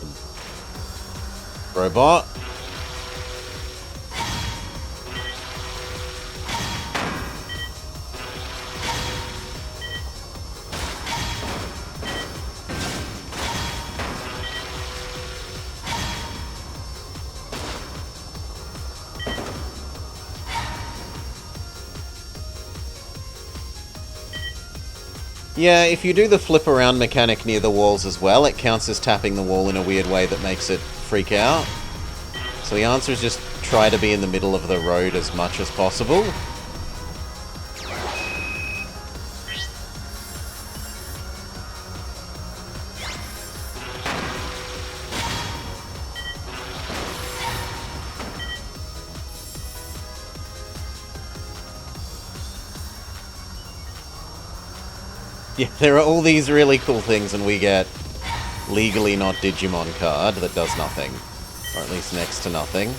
Robot. Yeah, if you do the flip around mechanic near the walls as well, it counts as tapping the wall in a weird way that makes it freak out. So the answer is just try to be in the middle of the road as much as possible. Yeah, there are all these really cool things, and we get legally not Digimon card that does nothing. Or at least next to nothing.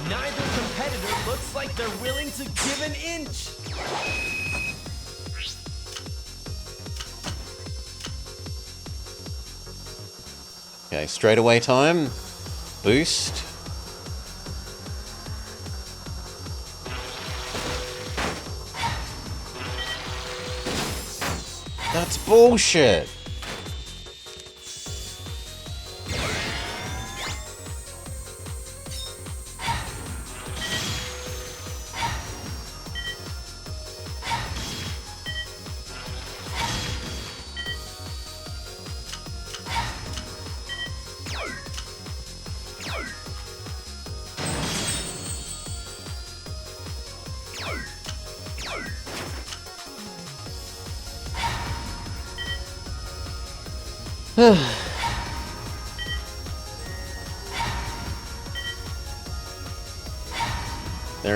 Neither competitor looks like they're willing to give an inch. Okay, straightaway time. Boost. That's bullshit. Their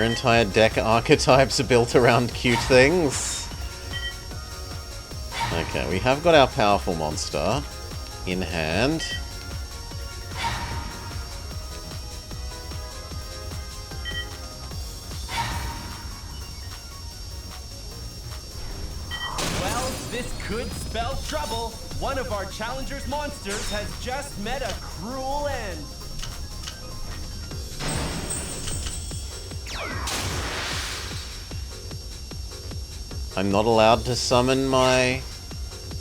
entire deck archetypes are built around cute things. Okay, we have got our powerful monster in hand. Well, this could spell trouble. One of our challenger's monsters has just met a cruel end. I'm not allowed to summon my...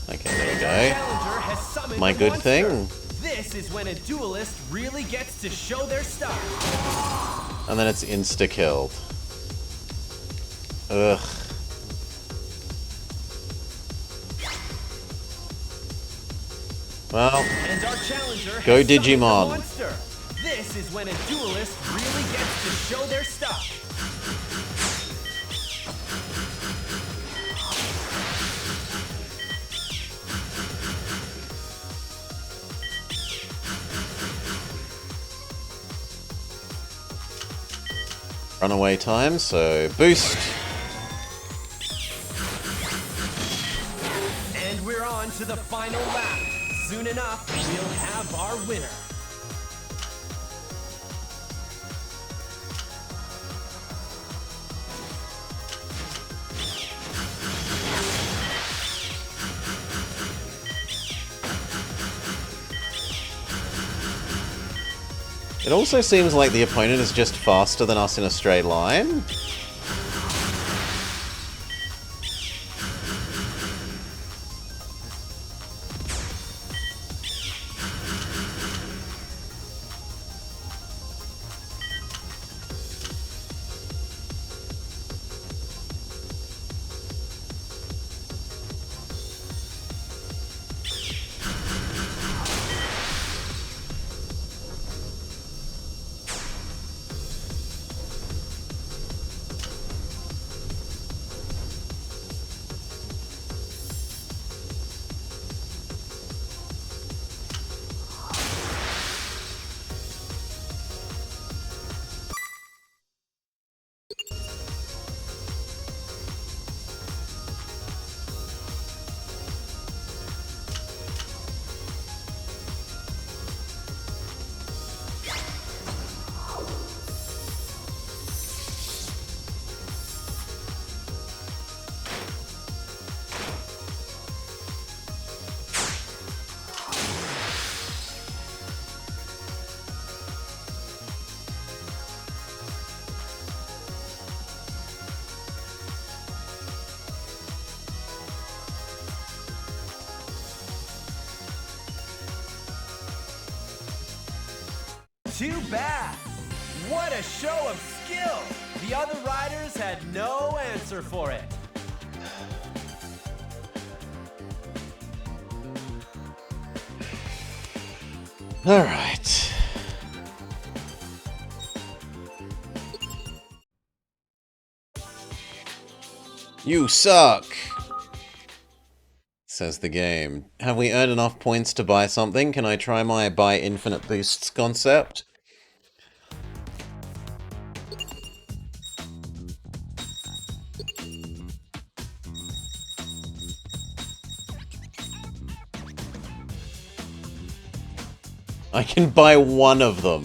Okay, there we go. My good thing. This is when a duelist really gets to show their stuff. And then it's insta-killed. Ugh. Well, And our challenger go has summoned a Digimon. monster. This is when a duelist really gets to show their stuff. Runaway time, so boost. And we're on to the final lap. Soon enough, we'll have our winner. It also seems like the opponent is just faster than us in a straight line. Too bad. What a show of skill. The other riders had no answer for it. All right. You suck, says the game. Have we earned enough points to buy something? Can I try my buy infinite boosts concept? I can buy one of them.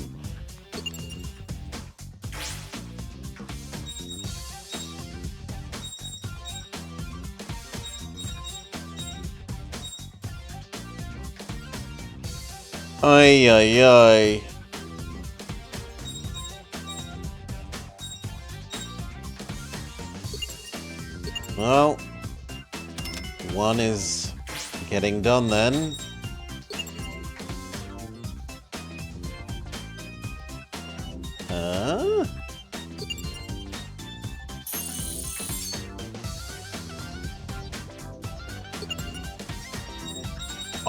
Ay, ay, ay. Well, one is getting done then.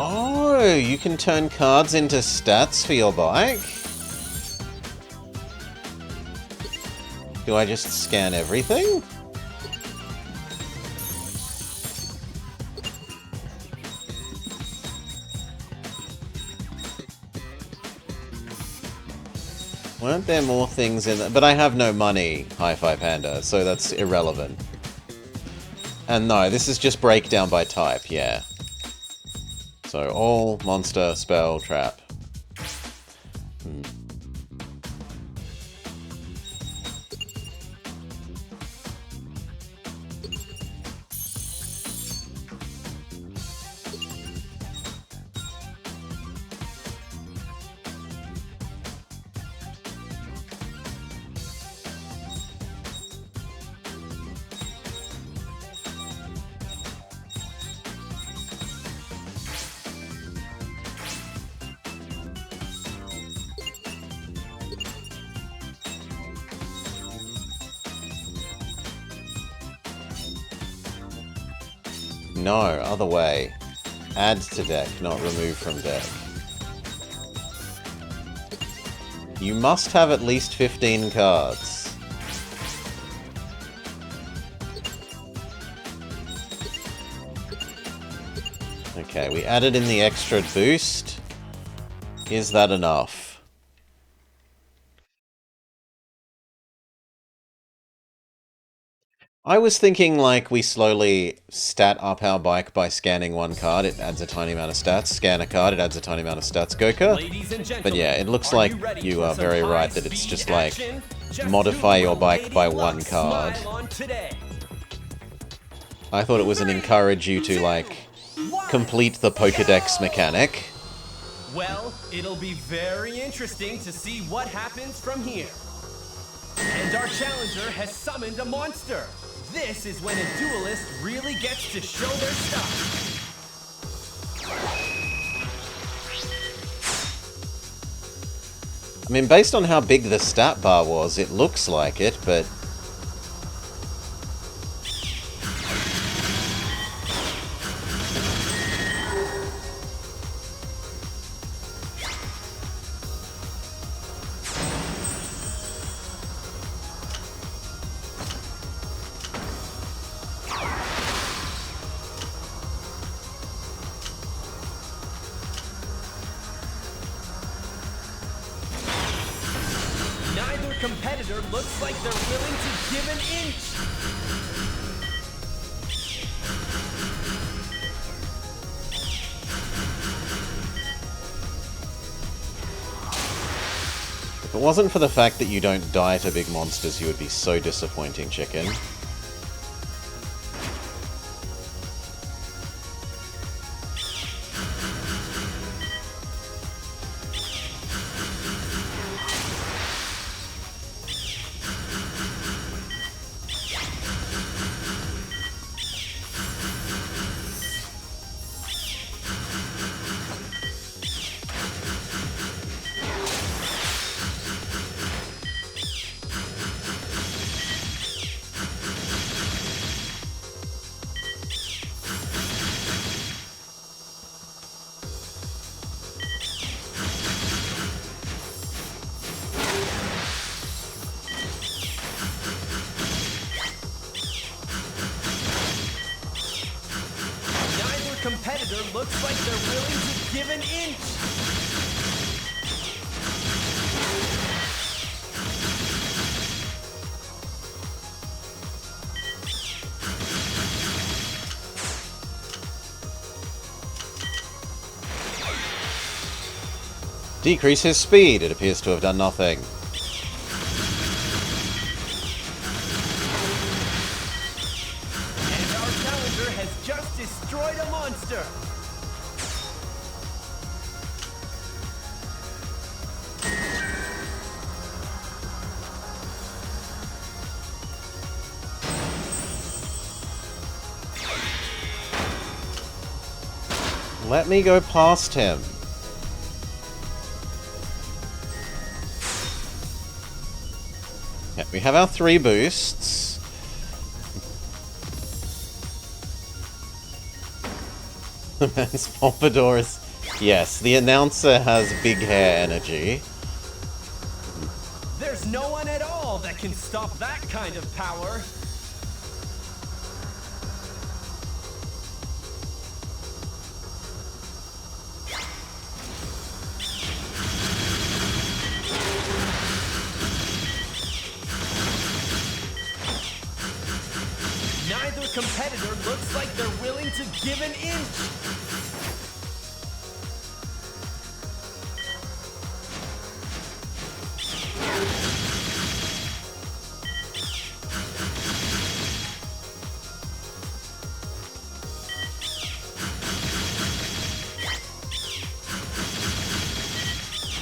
Oh, you can turn cards into stats for your bike? Do I just scan everything? Weren't there more things in there? But I have no money, Hi-Fi Panda, so that's irrelevant. And no, this is just breakdown by type, yeah. So all, monster, spell, trap. No, other way. Add to deck, not remove from deck. You must have at least 15 cards. Okay, we added in the extra boost. Is that enough? I was thinking like we slowly stat up our bike by scanning one card, it adds a tiny amount of stats. Scan a card, it adds a tiny amount of stats. Goka? But yeah, it looks like you are very right that it's just like modify your bike by one card. I thought it was an encourage you to like complete the Pokedex mechanic. Well, it'll be very interesting to see what happens from here. And our challenger has summoned a monster. This is when a duelist really gets to show their stuff. I mean, based on how big the stat bar was, it looks like it, but... Neither competitor looks like they're willing to give an inch. If it wasn't for the fact that you don't die to big monsters, you would be so disappointing, chicken. Competitor looks like they're willing to give an inch. Decrease his speed. It appears to have done nothing. And our challenger has just destroyed a monster. Let me go past him. Yeah, we have our 3 boosts. The man's pompadour is... Yes, the announcer has big hair energy. There's no one at all that can stop that kind of power. competitor looks like they're willing to give an inch.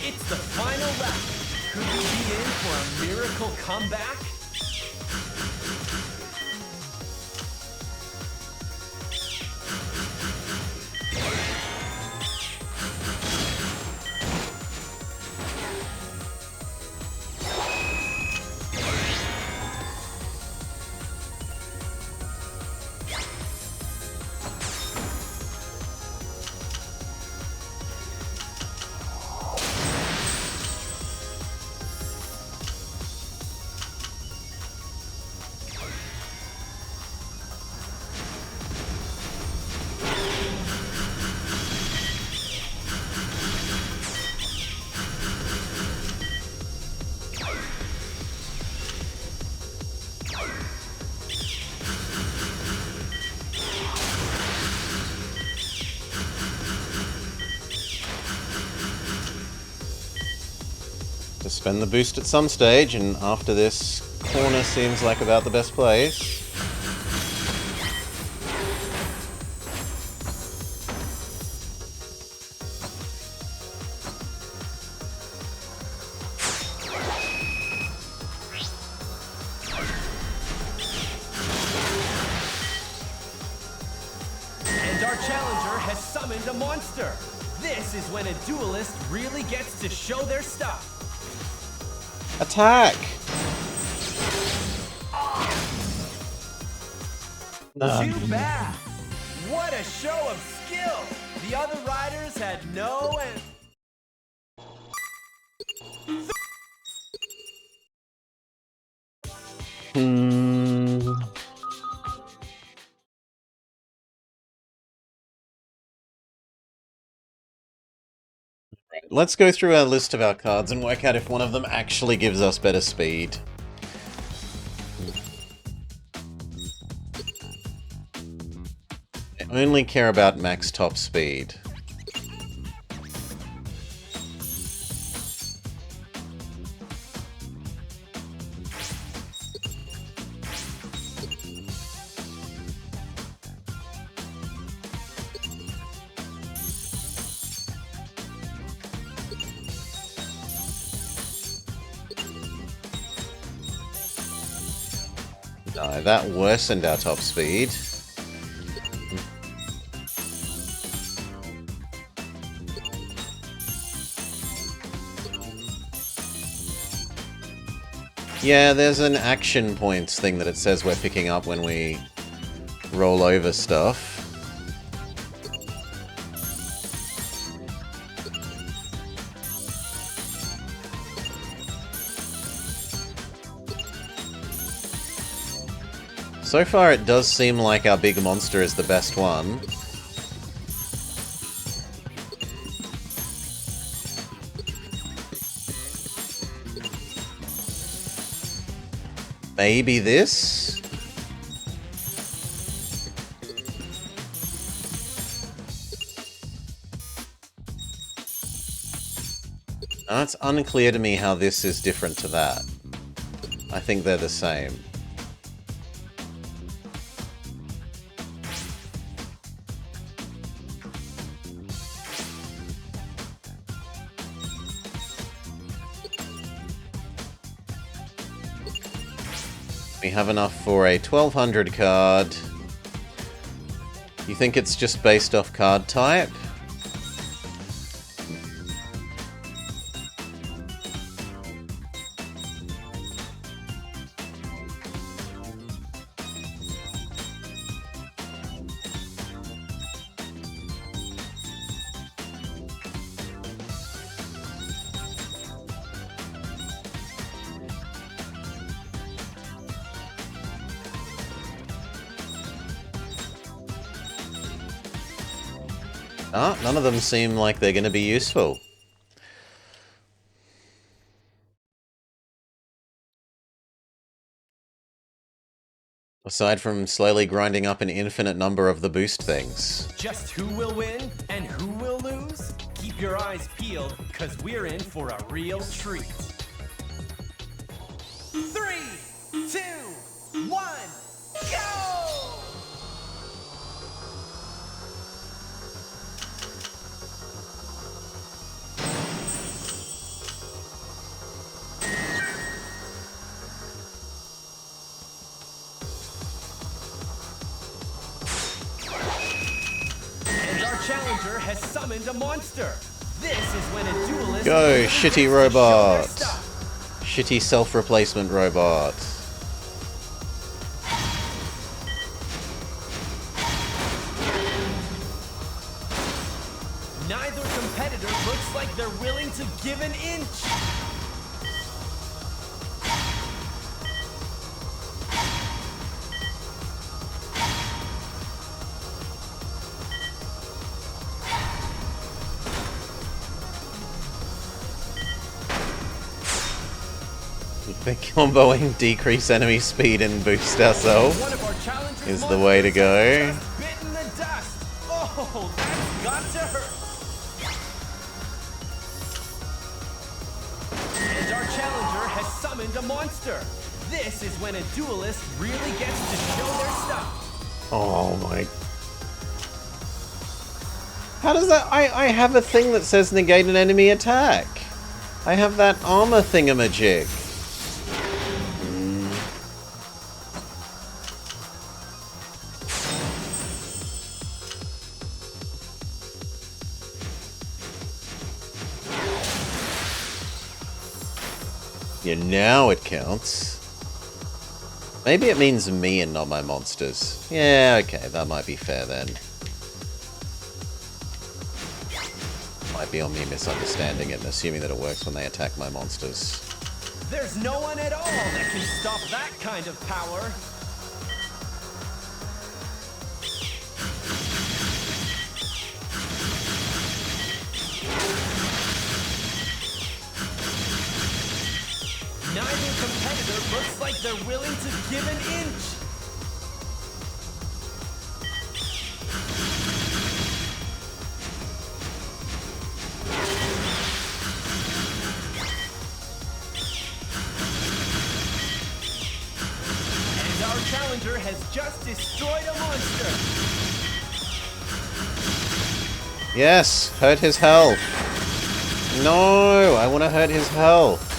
It's the final lap. Could we be in for a miracle comeback? To spend the boost at some stage, and after this corner seems like about the best place. And our challenger has summoned a monster. This is when a duelist really gets to show their stuff. Attack! Too bad. What a show of skill. The other riders had no and Let's go through our list of our cards and work out if one of them actually gives us better speed. I only care about max top speed. No, that worsened our top speed. Yeah, there's an action points thing that it says we're picking up when we roll over stuff. So far it does seem like our big monster is the best one. Maybe this? Now, it's unclear to me how this is different to that. I think they're the same. We have enough for a 1200 card. You think it's just based off card type? Ah, none of them seem like they're going to be useful. Aside from slowly grinding up an infinite number of the boost things. Just who will win and who will lose? Keep your eyes peeled, cause we're in for a real treat. 3, 2, 1, go! Challenger has summoned a monster. This is when a duelist... Go, shitty robot. Shitty self-replacement robot. Neither competitor looks like they're willing to give an inch. The comboing decrease enemy speed and boost ourselves is the way to go. Bitten the dust. Oh, that's got to hurt. And our challenger has summoned a monster. This is when a duelist really gets to show their stuff. Oh my... How does that... I have a thing that says negate an enemy attack. I have that armor thingamajig. Yeah, now it counts. Maybe it means me and not my monsters. Yeah, okay, that might be fair then. Might be on me misunderstanding it and assuming that it works when they attack my monsters. There's no one at all that can stop that kind of power. Neither competitor looks like they're willing to give an inch. And our challenger has just destroyed a monster. Yes, hurt his health. No, I want to hurt his health.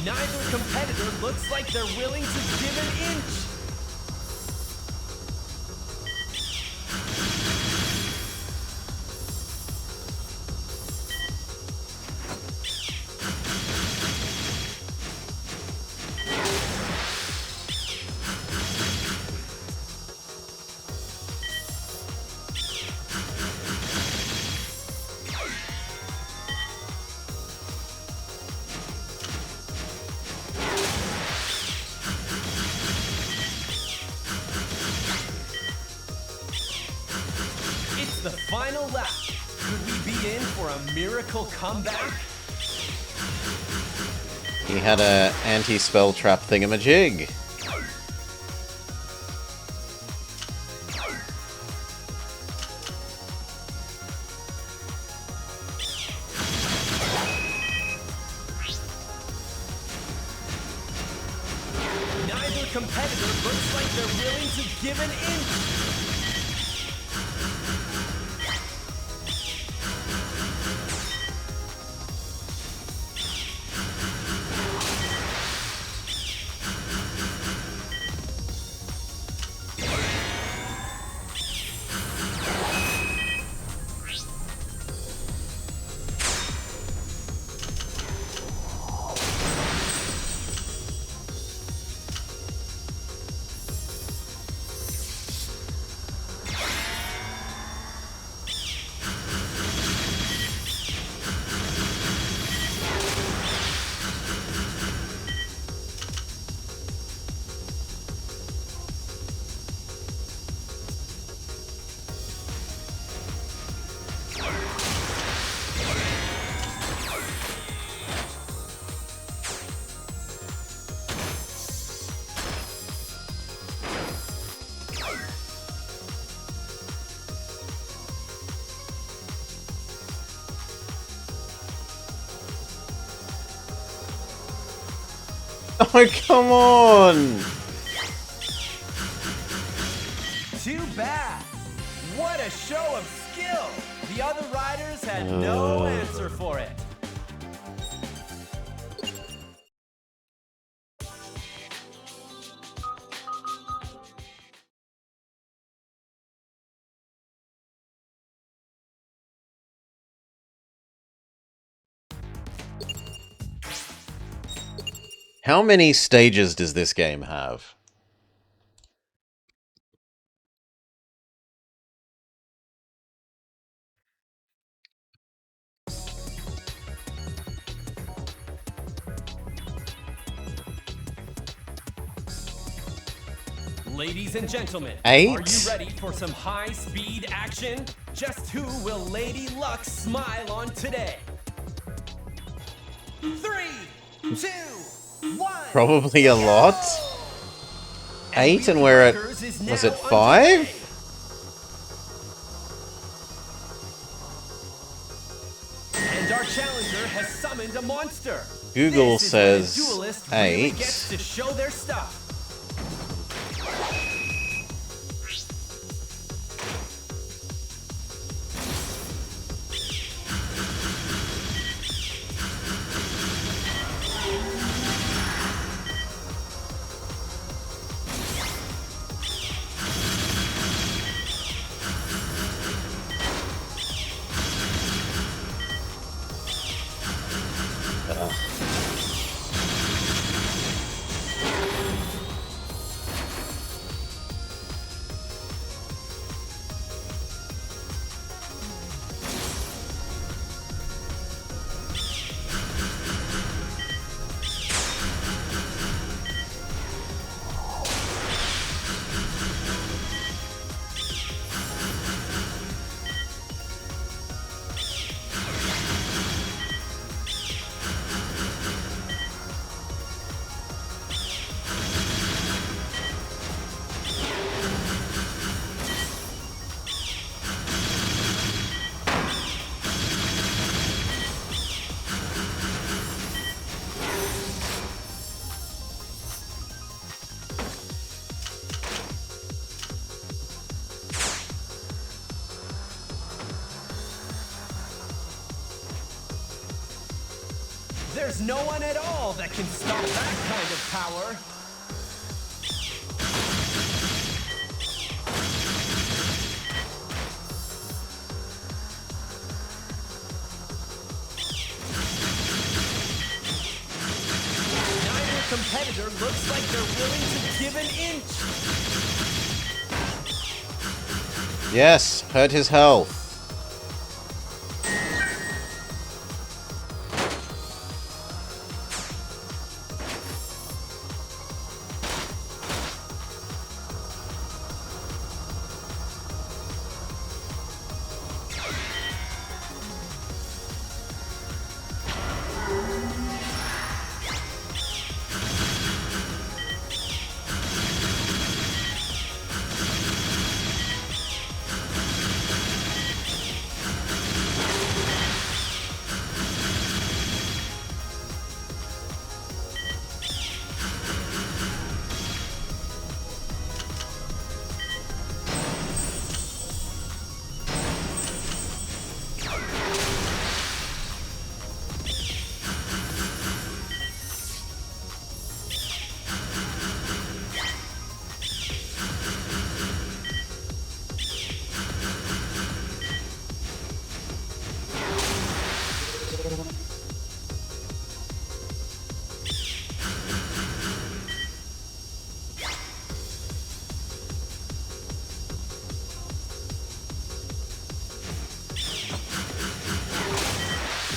Neither competitor looks like they're willing to give an inch. The final lap. Could we be in for a miracle comeback? He had a anti-spell trap thingamajig. Neither competitor looks like they're willing to give an inch. Oh, come on! Too bad. What a show of skill. The other riders had no answer for it. How many stages does this game have? Ladies and gentlemen, 8? are you ready for some high-speed action? Just who will Lady Luck smile on today? 3, 2, 1. Probably a lot. 8, and we're at... was it 5? And our challenger has summoned a monster. Google This is when a says duelist 8. really gets to show their stuff. There's no one at all that can stop that kind of power. Neither competitor looks like they're willing to give an inch. Yes, hurt his health.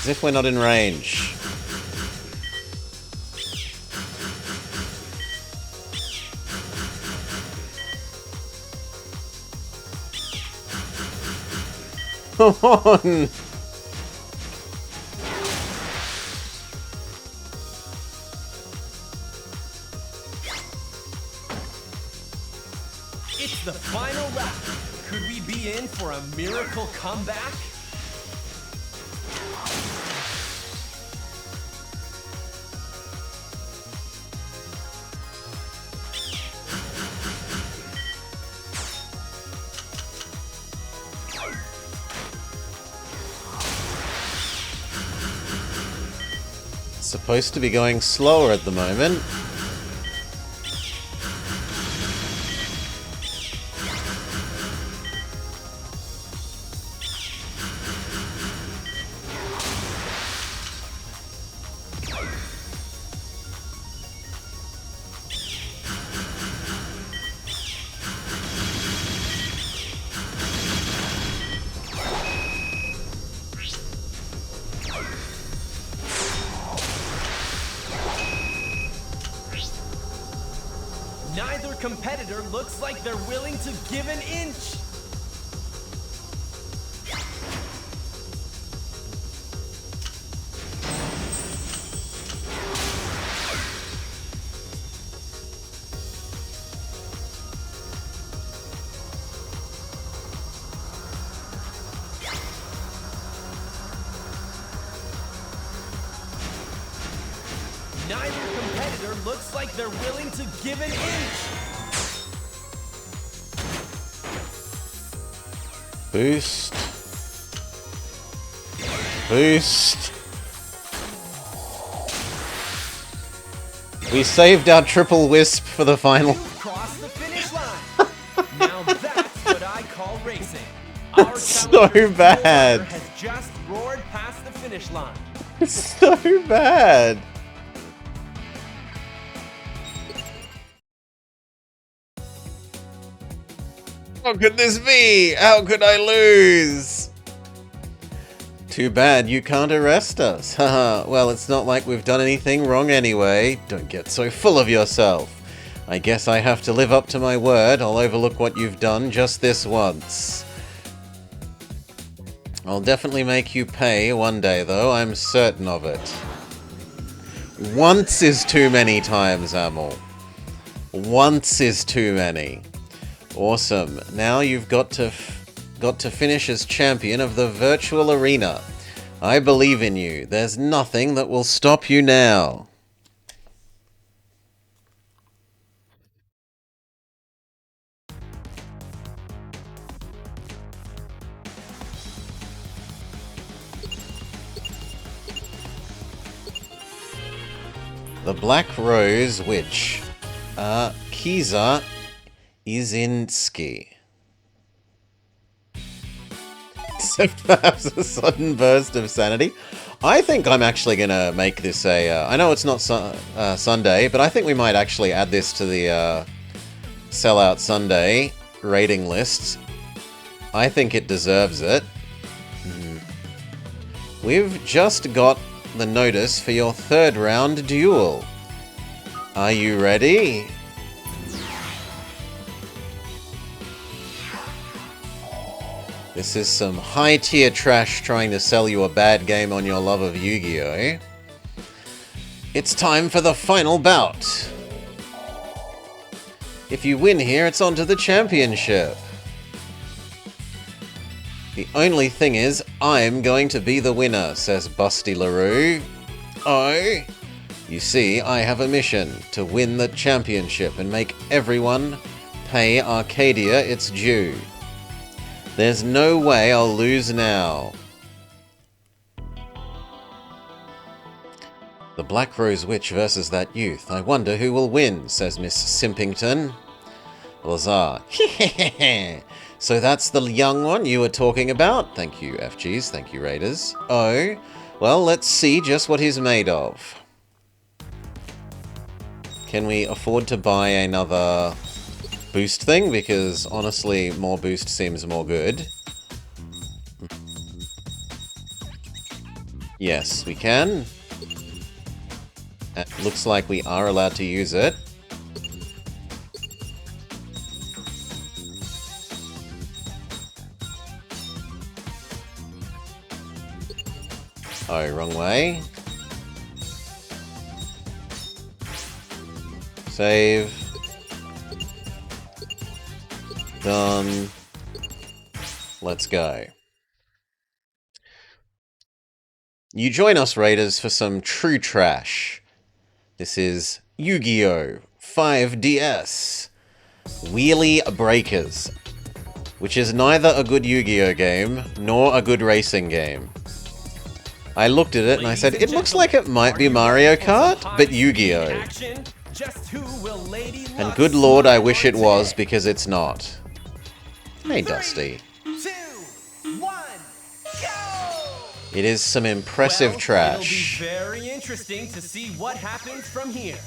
As if we're not in range. Come on! It's the final lap. Could we be in for a miracle comeback? supposed to be going slower at the moment. Neither competitor looks like they're willing to give an inch. Neither competitor looks like they're willing to give an inch. Boost. Boost. We saved our triple wisp for the final. Cross the finish line. Now that's what I call racing. Our So bad. has just roared past the finish line. It's so bad. How could this be? How could I lose? Too bad you can't arrest us. Haha, well, it's not like we've done anything wrong anyway. Don't get so full of yourself. I guess I have to live up to my word. I'll overlook what you've done just this once. I'll definitely make you pay one day, though. I'm certain of it. Once is too many times, Amel. Once is too many. Awesome. Now you've got to finish as champion of the virtual arena. I believe in you. There's nothing that will stop you now. The Black Rose Witch. Kiza Izinski. Except perhaps a sudden burst of sanity. I think I'm actually going to make this a... I know it's not Sunday, but I think we might actually add this to the Sellout Sunday rating list. I think it deserves it. We've just got the notice for your third round duel. Are you ready? This is some high-tier trash trying to sell you a bad game on your love of Yu-Gi-Oh! It's time for the final bout. If you win here, it's on to the championship. The only thing is, I'm going to be the winner, says Busty LaRue. Oh? You see, I have a mission to win the championship and make everyone pay Arcadia its due. There's no way I'll lose now. The Black Rose Witch versus that youth. I wonder who will win, says Miss Simpington. Lazar. So that's the young one you were talking about? Thank you, FGs. Thank you, Raiders. Oh, well, let's see just what he's made of. Can we afford to buy another boost thing? Because, honestly, more boost seems more good. Yes, we can. It looks like we are allowed to use it. Oh, wrong way. Save. Done. Let's go. You join us, Raiders, for some true trash. This is Yu-Gi-Oh! 5DS. Wheelie Breakers. Which is neither a good Yu-Gi-Oh! Game, nor a good racing game. I looked at it and I said, it looks like it might be Mario Kart, but Yu-Gi-Oh! And good lord, I wish it was, because it's not. Hey, Dusty. 2, 1, go! It is some impressive trash. It'll be very interesting to see what happens from here.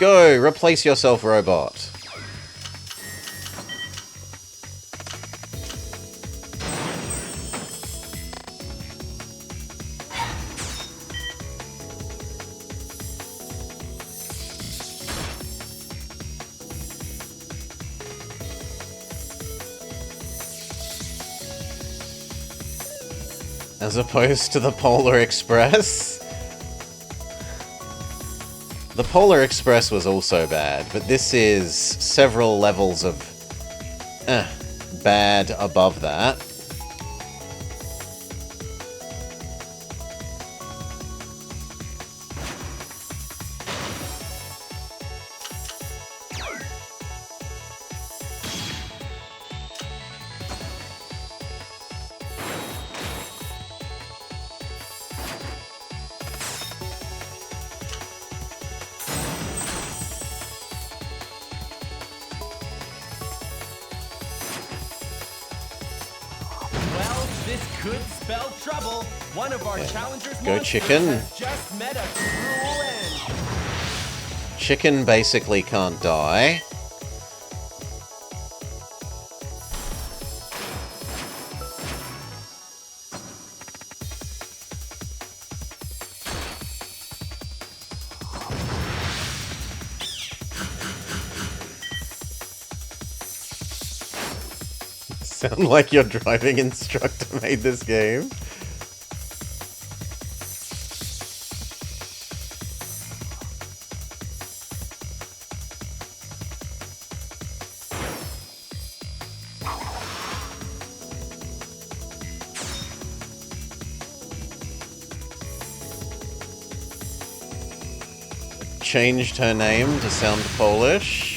Go, replace yourself, robot. As opposed to the Polar Express. The Polar Express was also bad, but this is several levels of bad above that. This could spell trouble. One of our challengers Go chicken. has just met a cruel end. Chicken basically can't die. Sound like your driving instructor made this game. Changed her name to sound Polish.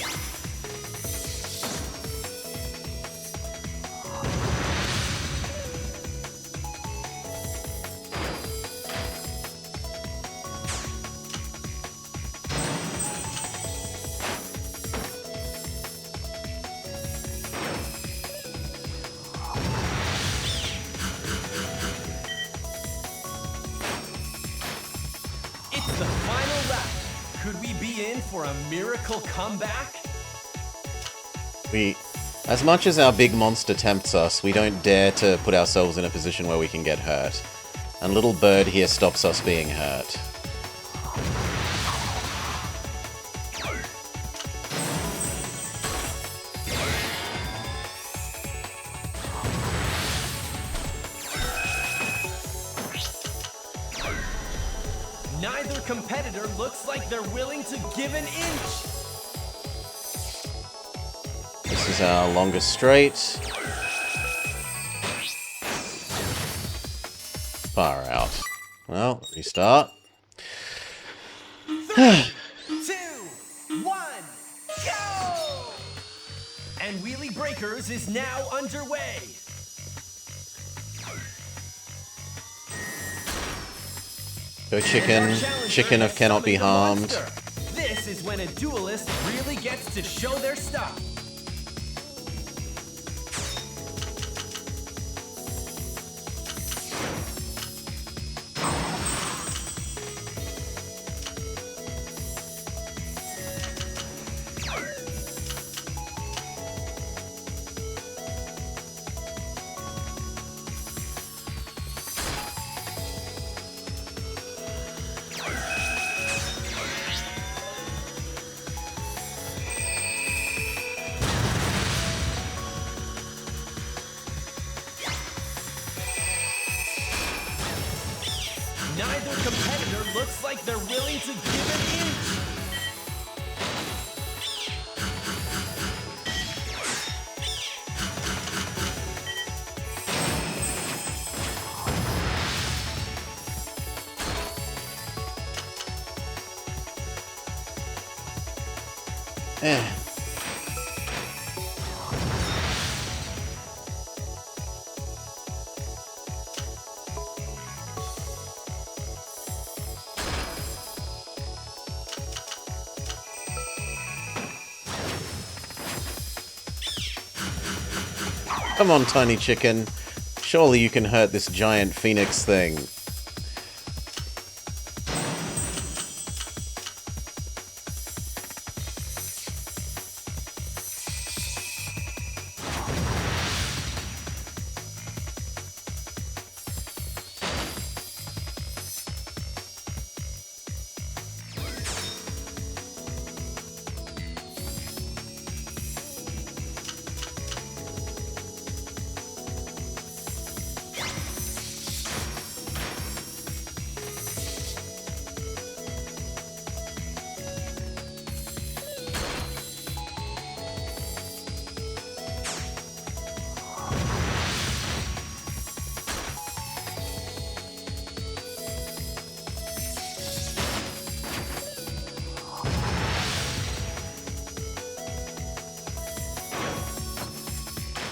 It's the final lap. Could we be in for a miracle comeback? As much as our big monster tempts us, we don't dare to put ourselves in a position where we can get hurt. And little bird here stops us being hurt. Neither competitor looks like they're willing to give an inch. This is our longest straight. Far out. Well, restart. 3, 2, 1, go! And Wheelie Breakers is now underway. Go chicken. Chicken of cannot be harmed. This is when a duelist really gets to show their stuff. Neither competitor looks like they're willing to give an inch. Come on, tiny chicken. Surely you can hurt this giant phoenix thing.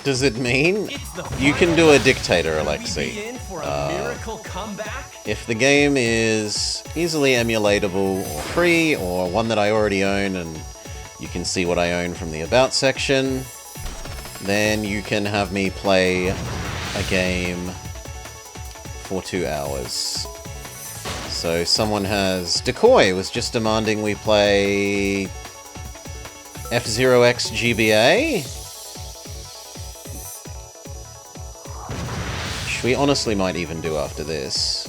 Does it mean you can do a dictator, Alexi? If the game is easily emulatable or free, or one that I already own and you can see what I own from the About section, then you can have me play a game for 2 hours. So someone has... Decoy was just demanding we play F-Zero X GBA? Which we honestly might even do after this.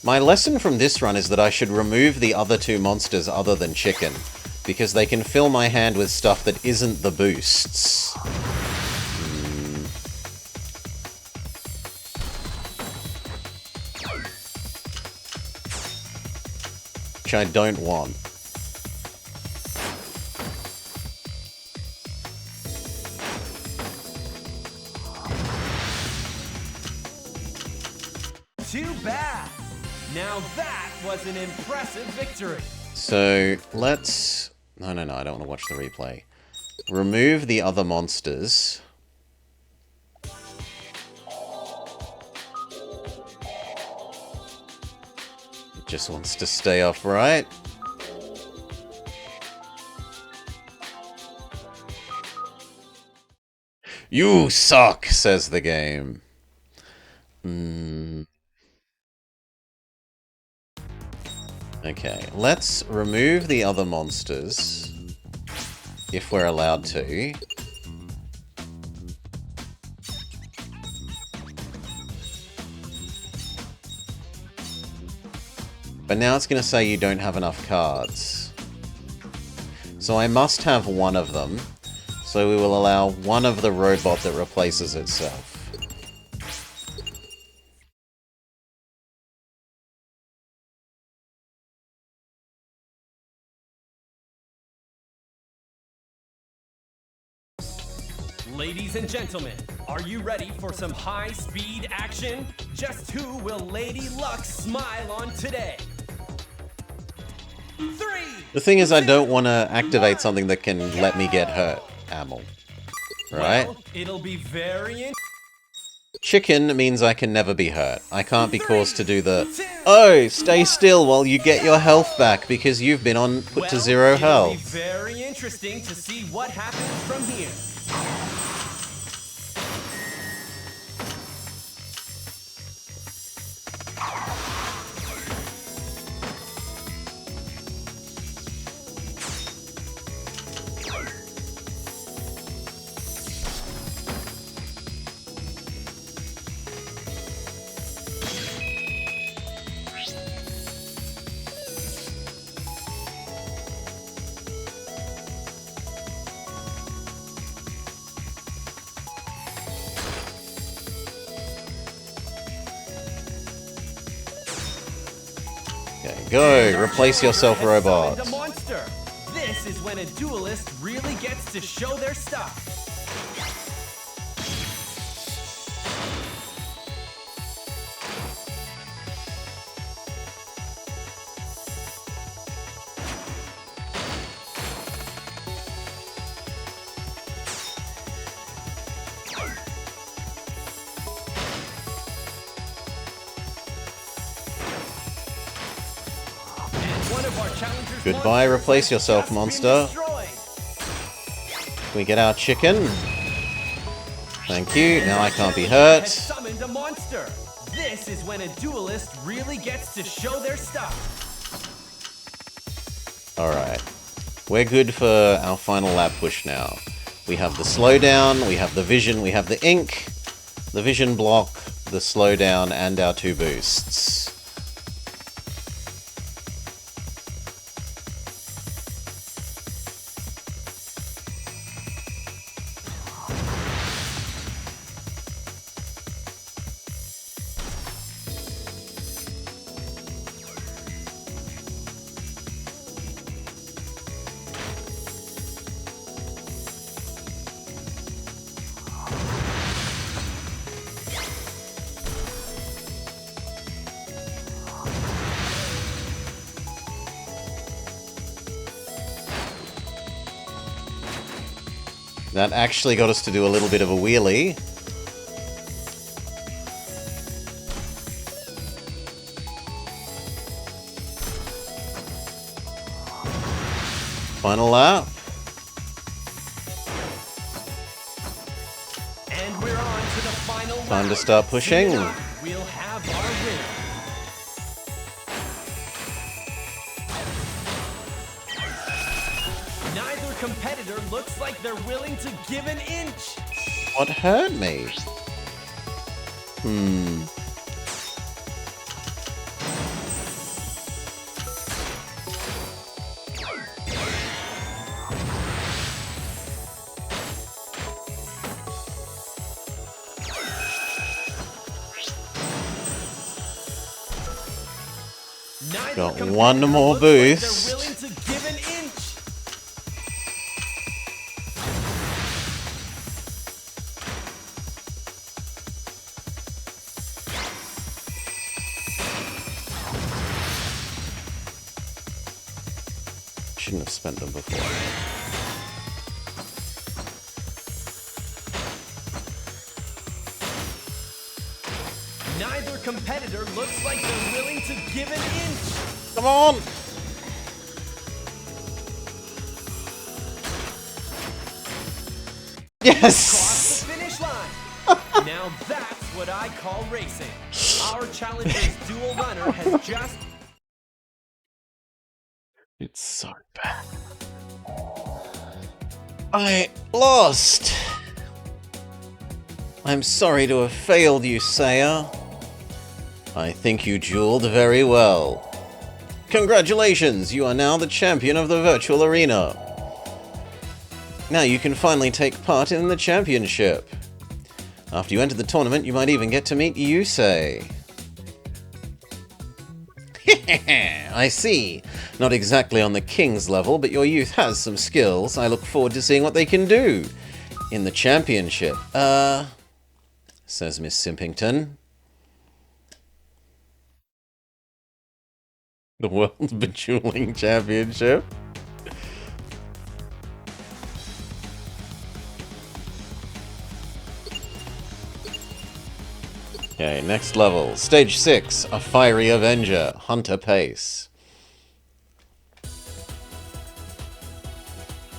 My lesson from this run is that I should remove the other two monsters other than chicken, because they can fill my hand with stuff that isn't the boosts. Which I don't want. Too bad! Now that was an impressive victory! So, let's... No, I don't want to watch the replay. Remove the other monsters. It just wants to stay upright. You suck, says the game. Okay, let's remove the other monsters, if we're allowed to. But now it's going to say you don't have enough cards. So I must have one of them, so we will allow one of the robot that replaces itself. Ladies and gentlemen, are you ready for some high-speed action? Just who will Lady Luck smile on today? 3. The thing is, I don't want to activate something that can let me get hurt, Amel. Right? Well, it'll be very Chicken means I can never be hurt. I can't be caused to do the, oh, stay still while you get your health back because you've been put to 0 health. It'll be very interesting to see what happens from here. Go, replace yourself, robot. The monster. This is when a duelist really gets to show their stuff. of our challengers' Goodbye, monsters replace has yourself, just been monster. destroyed. We get our chicken. Thank you. Now I can't be Challenger has hurt. summoned a monster. This is when a duelist really gets to show their stuff. Alright. We're good for our final lap push now. We have the slowdown, we have the vision, we have the ink, the vision block, the slowdown, and our 2 boosts. That actually got us to do a little bit of a wheelie. Final lap. And we're on to the final Time to lap. start pushing. Soon enough, we'll have our winner. Neither competitor looks like they're willing to give an inch. What hurt me? Neither Got competitor one more looks like they're boost. willing to give an inch. Shouldn't have spent them before. Neither competitor looks like they're willing to give an inch. Come on! Cross Yes! the finish line. Now that's what I call racing. Our challenger's dual runner has just... It's so bad. I lost! I'm sorry to have failed you, Saya. I think you dueled very well. Congratulations! You are now the champion of the virtual arena. Now you can finally take part in the championship. After you enter the tournament, you might even get to meet Yusei. I see. Not exactly on the king's level, but your youth has some skills. I look forward to seeing what they can do in the championship. Says Miss Simpington. The World Bejeweling Championship. Okay, next level. Stage 6, a Fiery Avenger, Hunter Pace.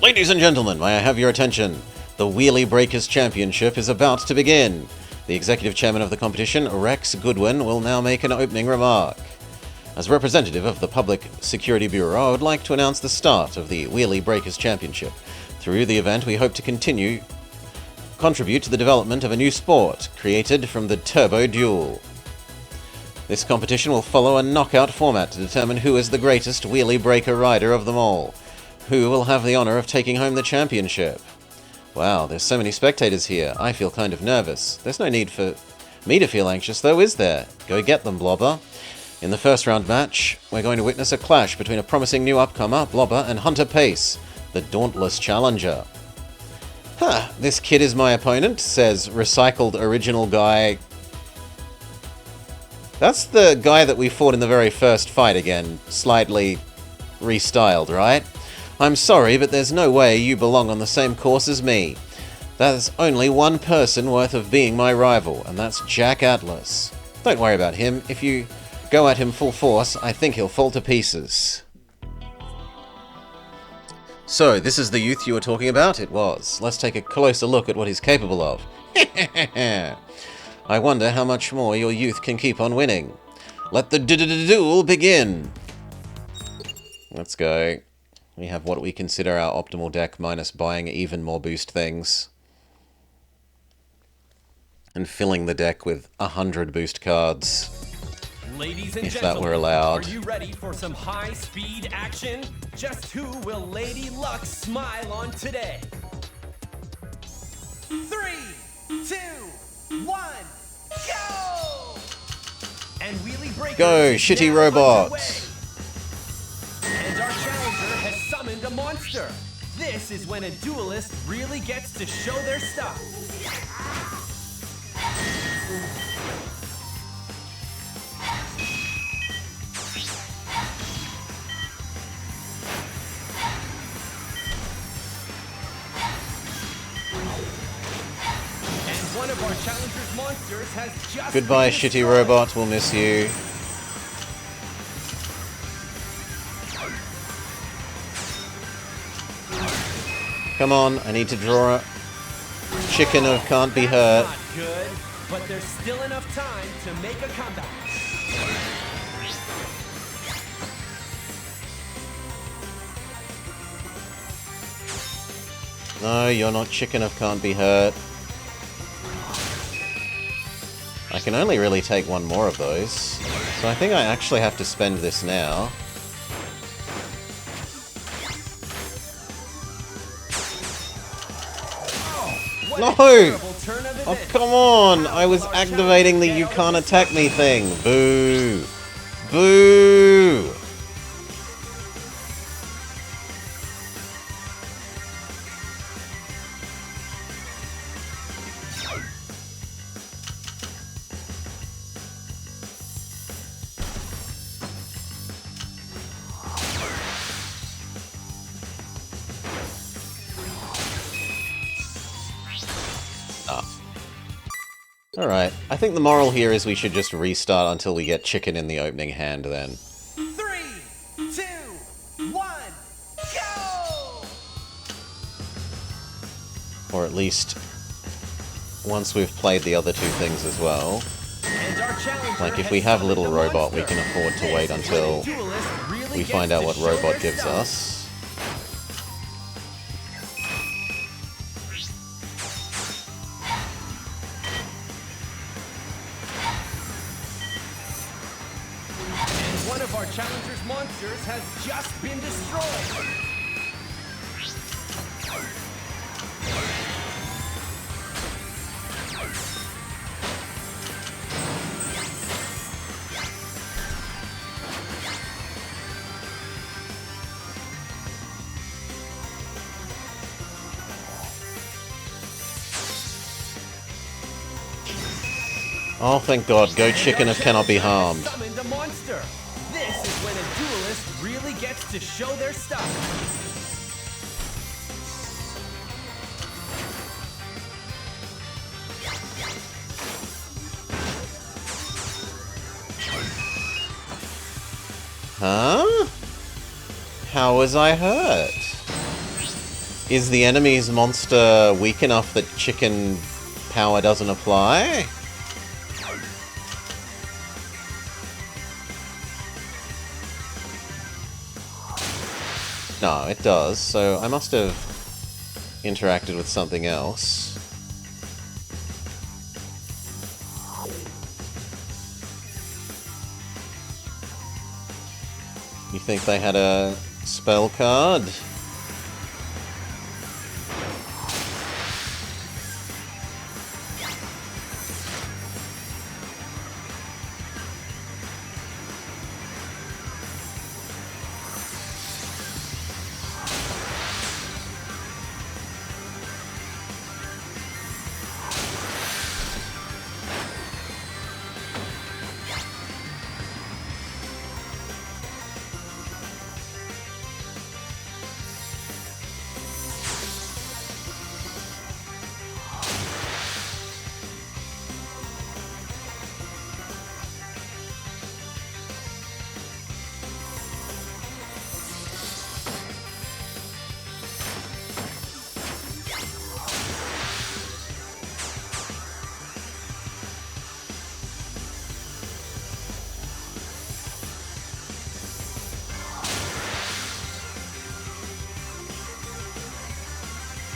Ladies and gentlemen, may I have your attention? The Wheelie Breakers Championship is about to begin. The executive chairman of the competition, Rex Goodwin, will now make an opening remark. As representative of the Public Security Bureau, I would like to announce the start of the Wheelie Breakers Championship. Through the event, we hope to contribute to the development of a new sport created from the Turbo Duel. This competition will follow a knockout format to determine who is the greatest Wheelie Breaker rider of them all, who will have the honor of taking home the championship. Wow, there's so many spectators here. I feel kind of nervous. There's no need for me to feel anxious, though, is there? Go get them, Blobber. In the first round match, we're going to witness a clash between a promising new upcomer, Blobber, and Hunter Pace, the dauntless challenger. Huh, this kid is my opponent, says recycled original guy. That's the guy that we fought in the very first fight again, slightly restyled, right? I'm sorry, but there's no way you belong on the same course as me. There's only one person worth of being my rival, and that's Jack Atlas. Don't worry about him. If you go at him full force, I think he'll fall to pieces. So, this is the youth you were talking about? It was. Let's take a closer look at what he's capable of. I wonder how much more your youth can keep on winning. Let the duel begin! Let's go. We have what we consider our optimal deck minus buying even more boost things. And filling the deck with 100 boost cards. Ladies and if gentlemen, that were allowed. Are you ready for some high-speed action? Just who will Lady Luck smile on today? 3, 2, 1, go! And Wheelie Breaker Go, is shitty now robot! underway. And our challenger has summoned a monster. This is when a duelist really gets to show their stuff. One of our challenger's monsters has just Goodbye, shitty robot. We'll miss you. Come on, I need to draw a chicken of can't be hurt. Not good, but there's still enough time to make a comeback. No, you're not chicken of can't be hurt. I can only really take one more of those, so I think I actually have to spend this now. No! Oh, come on! I was activating the you can't attack me thing. Boo! Boo! Alright, I think the moral here is we should just restart until we get chicken in the opening hand then. 3, 2, 1, go! Or at least once we've played the other two things as well. Like if we have Little Robot, we can afford to wait until we find out what Robot gives us. One of our challenger's monsters has just been destroyed. Oh, thank God. Go chicken of cannot be harmed. Summoned a monster. This is when a duelist really gets to show their stuff. Huh? How was I hurt? Is the enemy's monster weak enough that chicken power doesn't apply? No, it does, so I must have interacted with something else. You think they had a spell card?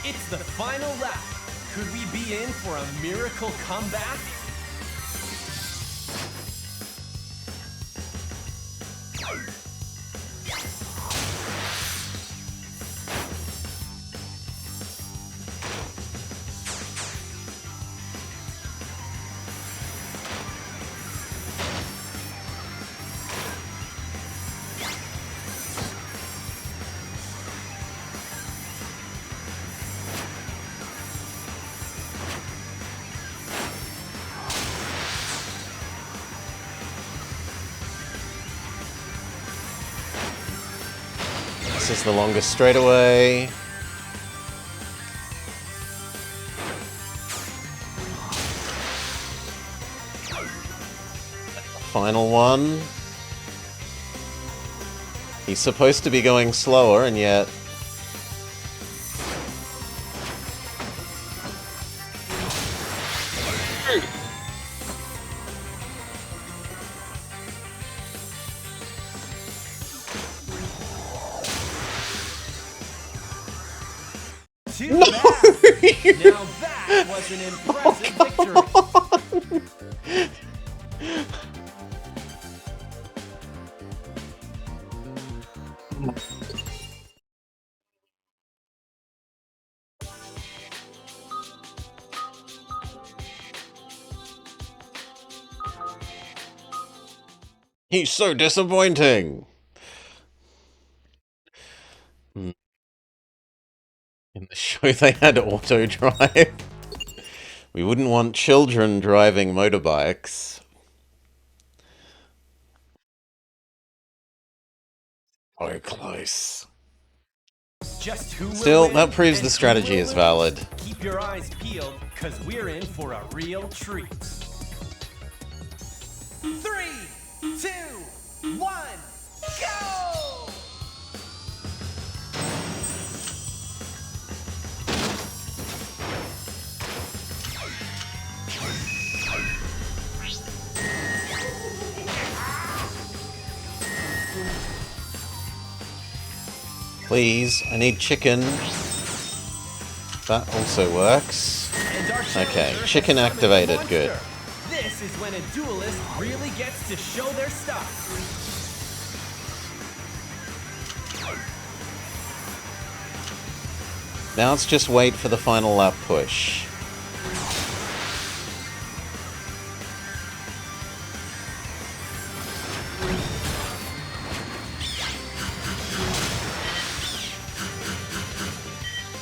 It's the final lap. Could we be in for a miracle comeback? This is the longest straightaway. Final one. He's supposed to be going slower, and yet... Too bad. Now that was an impressive victory. He's so disappointing! In the show they had auto drive. We wouldn't want children driving motorbikes. Oh, close. Just who will Still, win that proves and the who strategy will is lose? valid. Keep your eyes peeled, cause we're in for a real treat. 3, 2, 1, go! Please, I need chicken. That also works. And our Okay, challenger chicken has summoned a activated, monster. good. This is when a duelist really gets to show their stuff. Now let's just wait for the final lap push.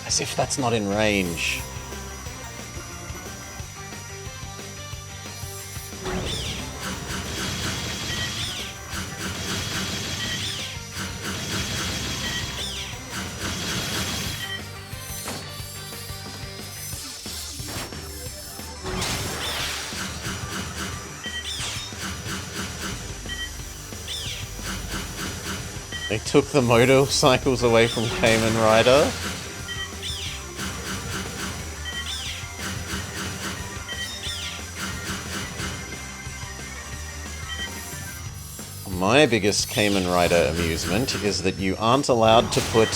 As if that's not in range. They took the motorcycles away from Kamen Rider. My biggest Kamen Rider amusement is that you aren't allowed to put...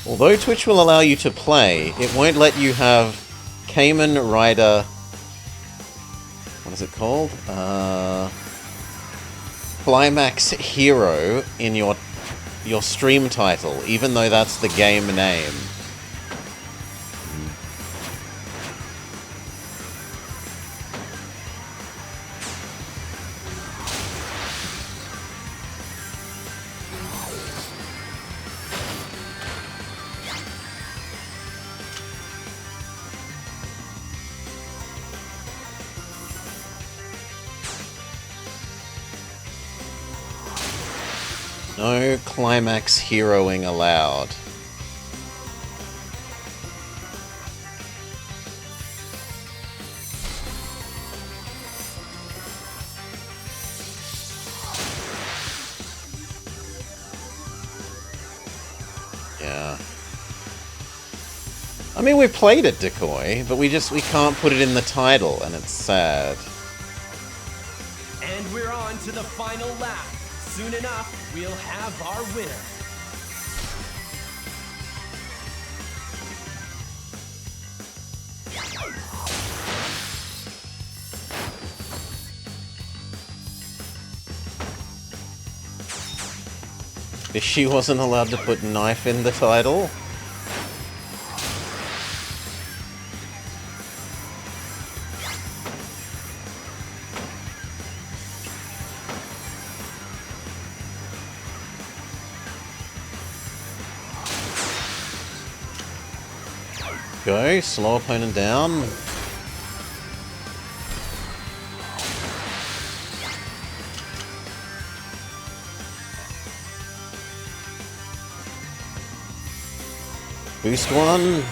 Although Twitch will allow you to play, it won't let you have Kamen Rider... What is it called? Climax Hero in your stream title, even though that's the game name. No climax heroing allowed. Yeah. I mean, we played it, Decoy, but we can't put it in the title, and it's sad. And we're on to the final lap. Soon enough, we'll have our winner. She wasn't allowed to put knife in the title? Go, slow opponent down. Boost one.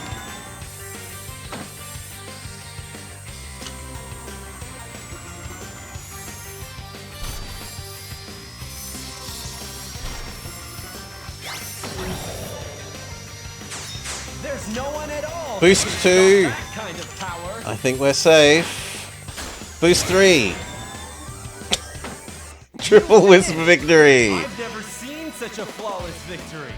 There's no one at all. Boost 2. That kind of power. I think we're safe. Boost 3. Triple Wisp victory. I've never seen such a flawless victory.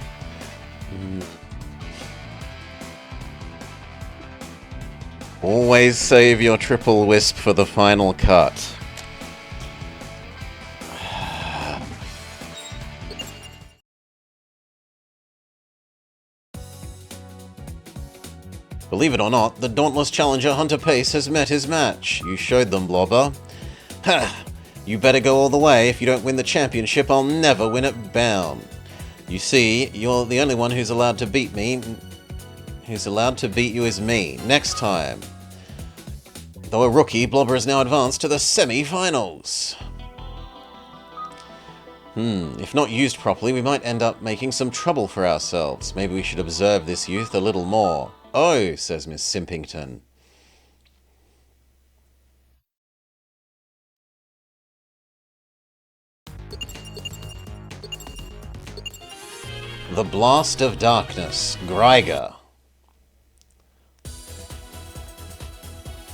Always save your Triple Wisp for the final cut. Believe it or not, the dauntless challenger Hunter Pace has met his match. You showed them, Blobber. Ha! You better go all the way. If you don't win the championship, I'll never win it bound. You see, you're the only one who's allowed to beat me. Who's allowed to beat you is me. Next time. Though a rookie, Blobber has now advanced to the semi-finals. If not used properly, we might end up making some trouble for ourselves. Maybe we should observe this youth a little more. Oh, says Miss Simpington. The Blast of Darkness, Greiger.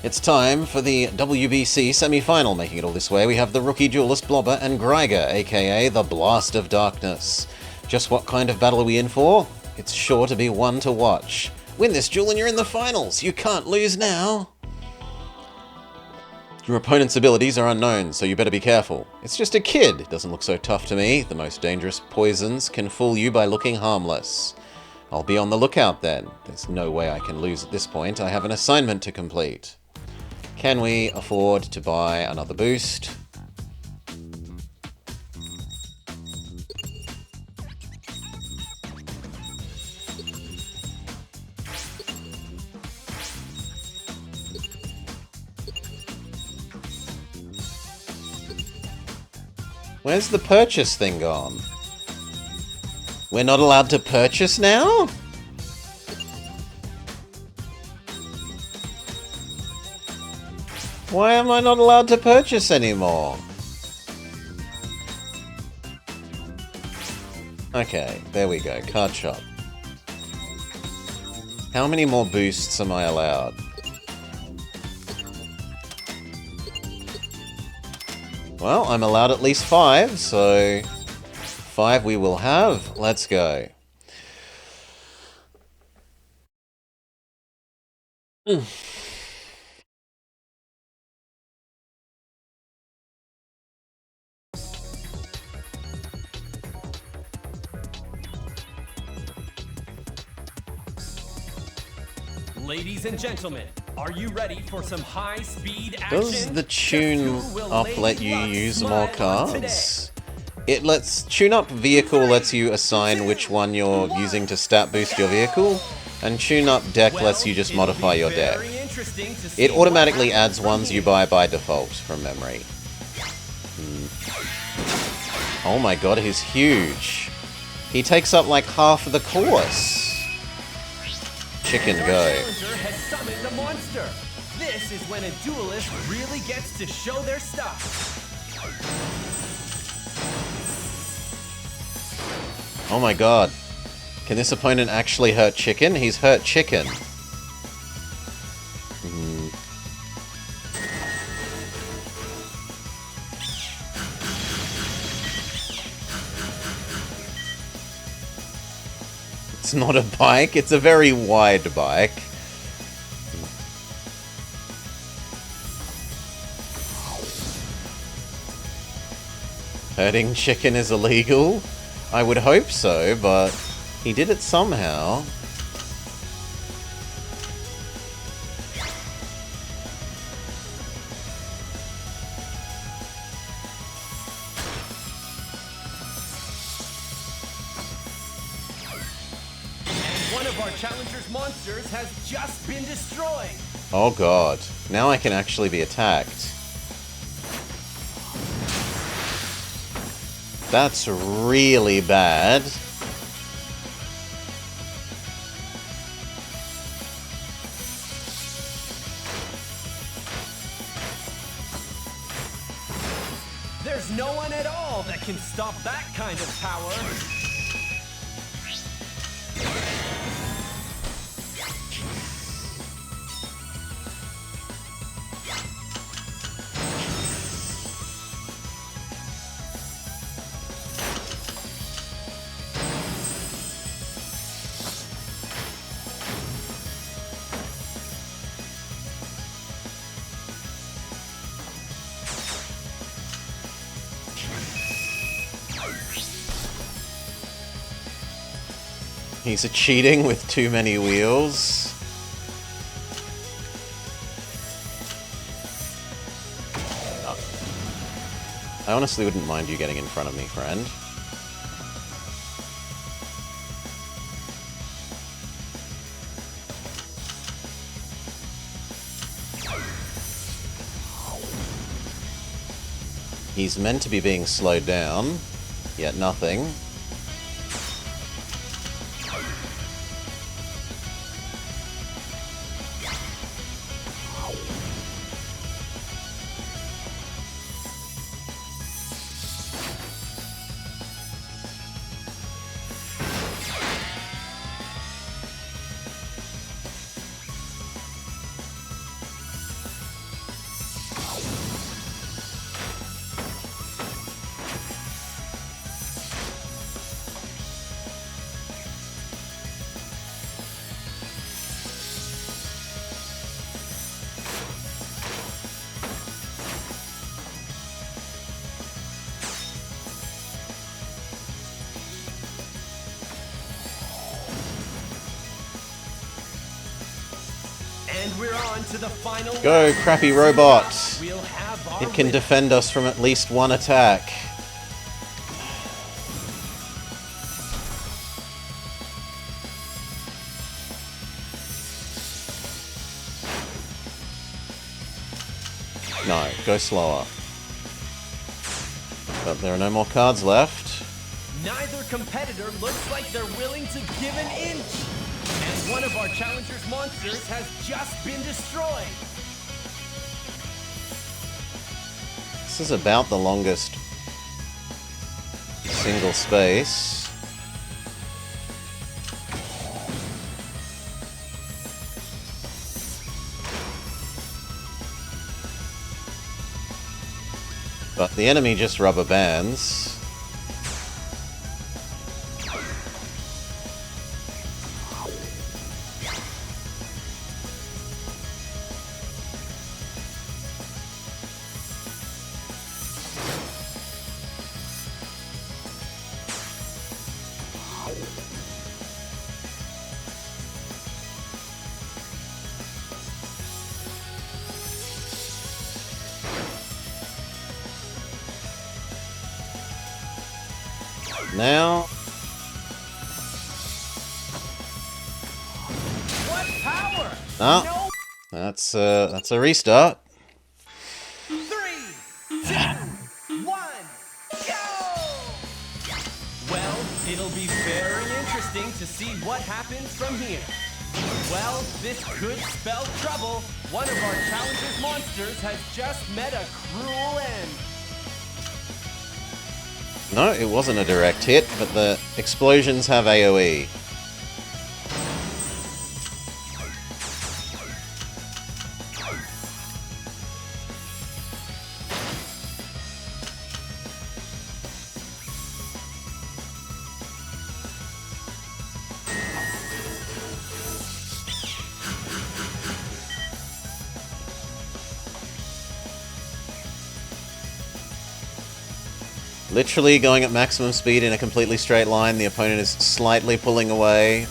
It's time for the WBC semi-final. Making it all this way, we have the rookie duelist Blobber and Greiger, aka the Blast of Darkness. Just what kind of battle are we in for? It's sure to be one to watch. Win this duel and you're in the finals. You can't lose now. Your opponent's abilities are unknown, so you better be careful. It's just a kid. Doesn't look so tough to me. The most dangerous poisons can fool you by looking harmless. I'll be on the lookout then. There's no way I can lose at this point. I have an assignment to complete. Can we afford to buy another boost? Where's the purchase thing gone? We're not allowed to purchase now? Why am I not allowed to purchase anymore? Okay, there we go. Card shop. How many more boosts am I allowed? Well, I'm allowed at least 5, so 5 we will have. Let's go. Ladies and gentlemen, are you ready for some high-speed action? Does the tune up let you use more cards? It lets... Tune up vehicle lets you assign which one you're using to stat boost your vehicle, and tune up deck lets you just modify your deck. It automatically adds ones you buy by default from memory. Oh my god, he's huge. He takes up like half of the course. Chicken go. Challenger has summoned a monster. This is when a duelist really gets to show their stuff. Oh my god. Can this opponent actually hurt Chicken? He's hurt Chicken. It's not a bike, it's a very wide bike. Hurting Chicken is illegal? I would hope so, but he did it somehow. One of our challenger's monsters has just been destroyed. Oh god. Now I can actually be attacked. That's really bad. There's no one at all that can stop that kind of power. He's cheating with too many wheels. I honestly wouldn't mind you getting in front of me, friend. He's meant to be being slowed down, yet nothing. And we're on to the final Go, round. crappy robot! We'll have our It can winner. defend us from at least one attack. No, go slower. But there are no more cards left. Neither competitor looks like they're willing to give an inch. And one of our challenger's monsters has just been destroyed. This is about the longest single space. But the enemy just rubber bands. Now, What power? ah, that's a restart. 3, 2, 1, go! Well, it'll be very interesting to see what happens from here. Well, this could spell trouble. One of our challenger's monsters has just met a cruel end. No, it wasn't a direct hit, but the explosions have AoE. Literally going at maximum speed in a completely straight line. The opponent is slightly pulling away.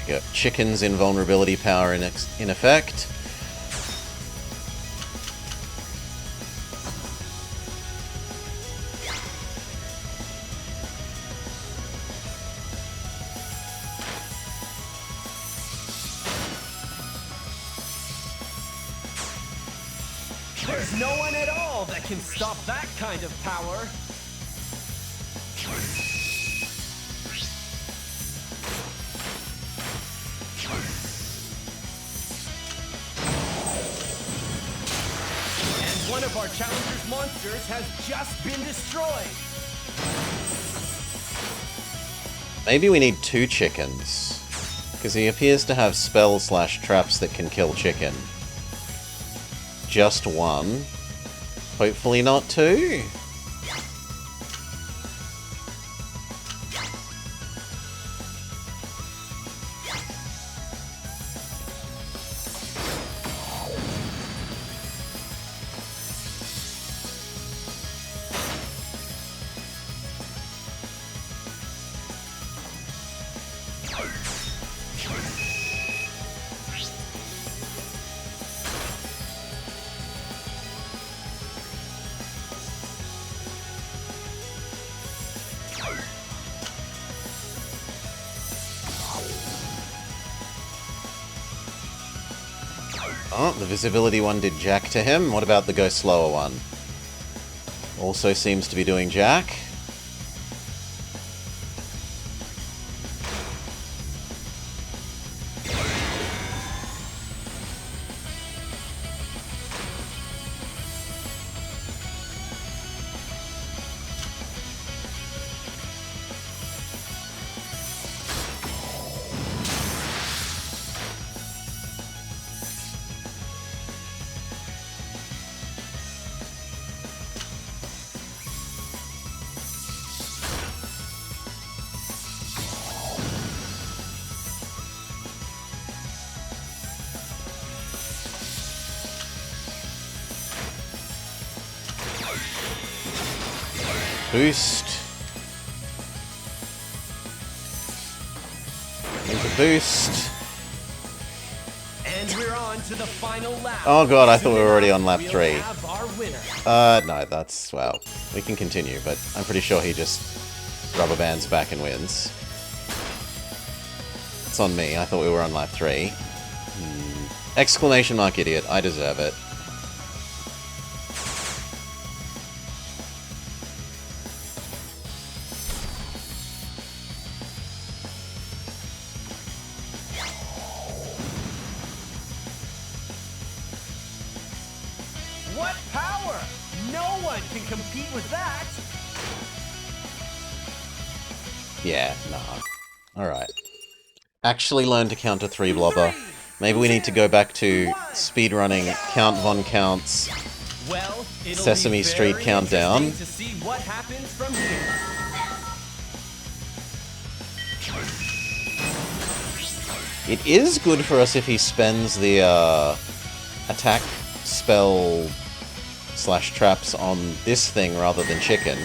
We got Chicken's invulnerability power in effect. There's no one at all that can stop that kind of power. And one of our challenger's monsters has just been destroyed. Maybe we need 2 chickens. Because he appears to have spell/traps that can kill chicken. Just 1. Hopefully not 2. Oh, the visibility one did jack to him. What about the go slower one? Also seems to be doing jack. Boost. Into boost. And we're on to the final lap. Oh god, I thought we were already on lap 3. We'll have our winner. No, that's, well, we can continue, but I'm pretty sure he just rubber bands back and wins. It's on me, I thought we were on lap 3. Exclamation mark idiot, I deserve it. What power! No one can compete with that! Yeah, nah. Alright. Actually learn to count to 3, Blobber. Maybe we need to go back to speedrunning Count Von Count's Well, it'll Sesame be Street very countdown. interesting to see what happens from here. It is good for us if he spends the attack spell / traps on this thing rather than chicken.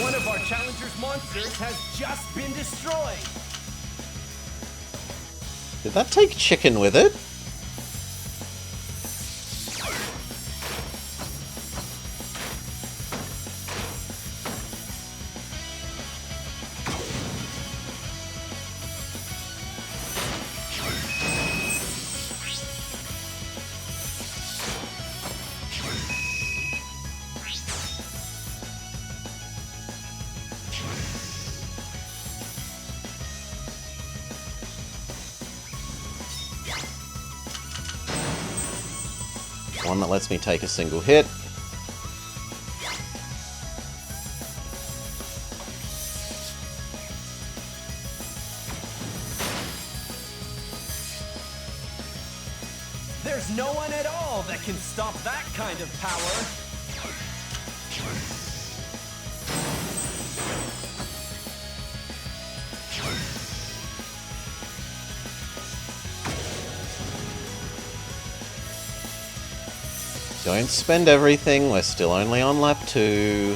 One of our challenger's monsters has just been destroyed. Did that take chicken with it? One that lets me take a single hit. There's no one at all that can stop that kind of power. Don't spend everything, we're still only on lap 2.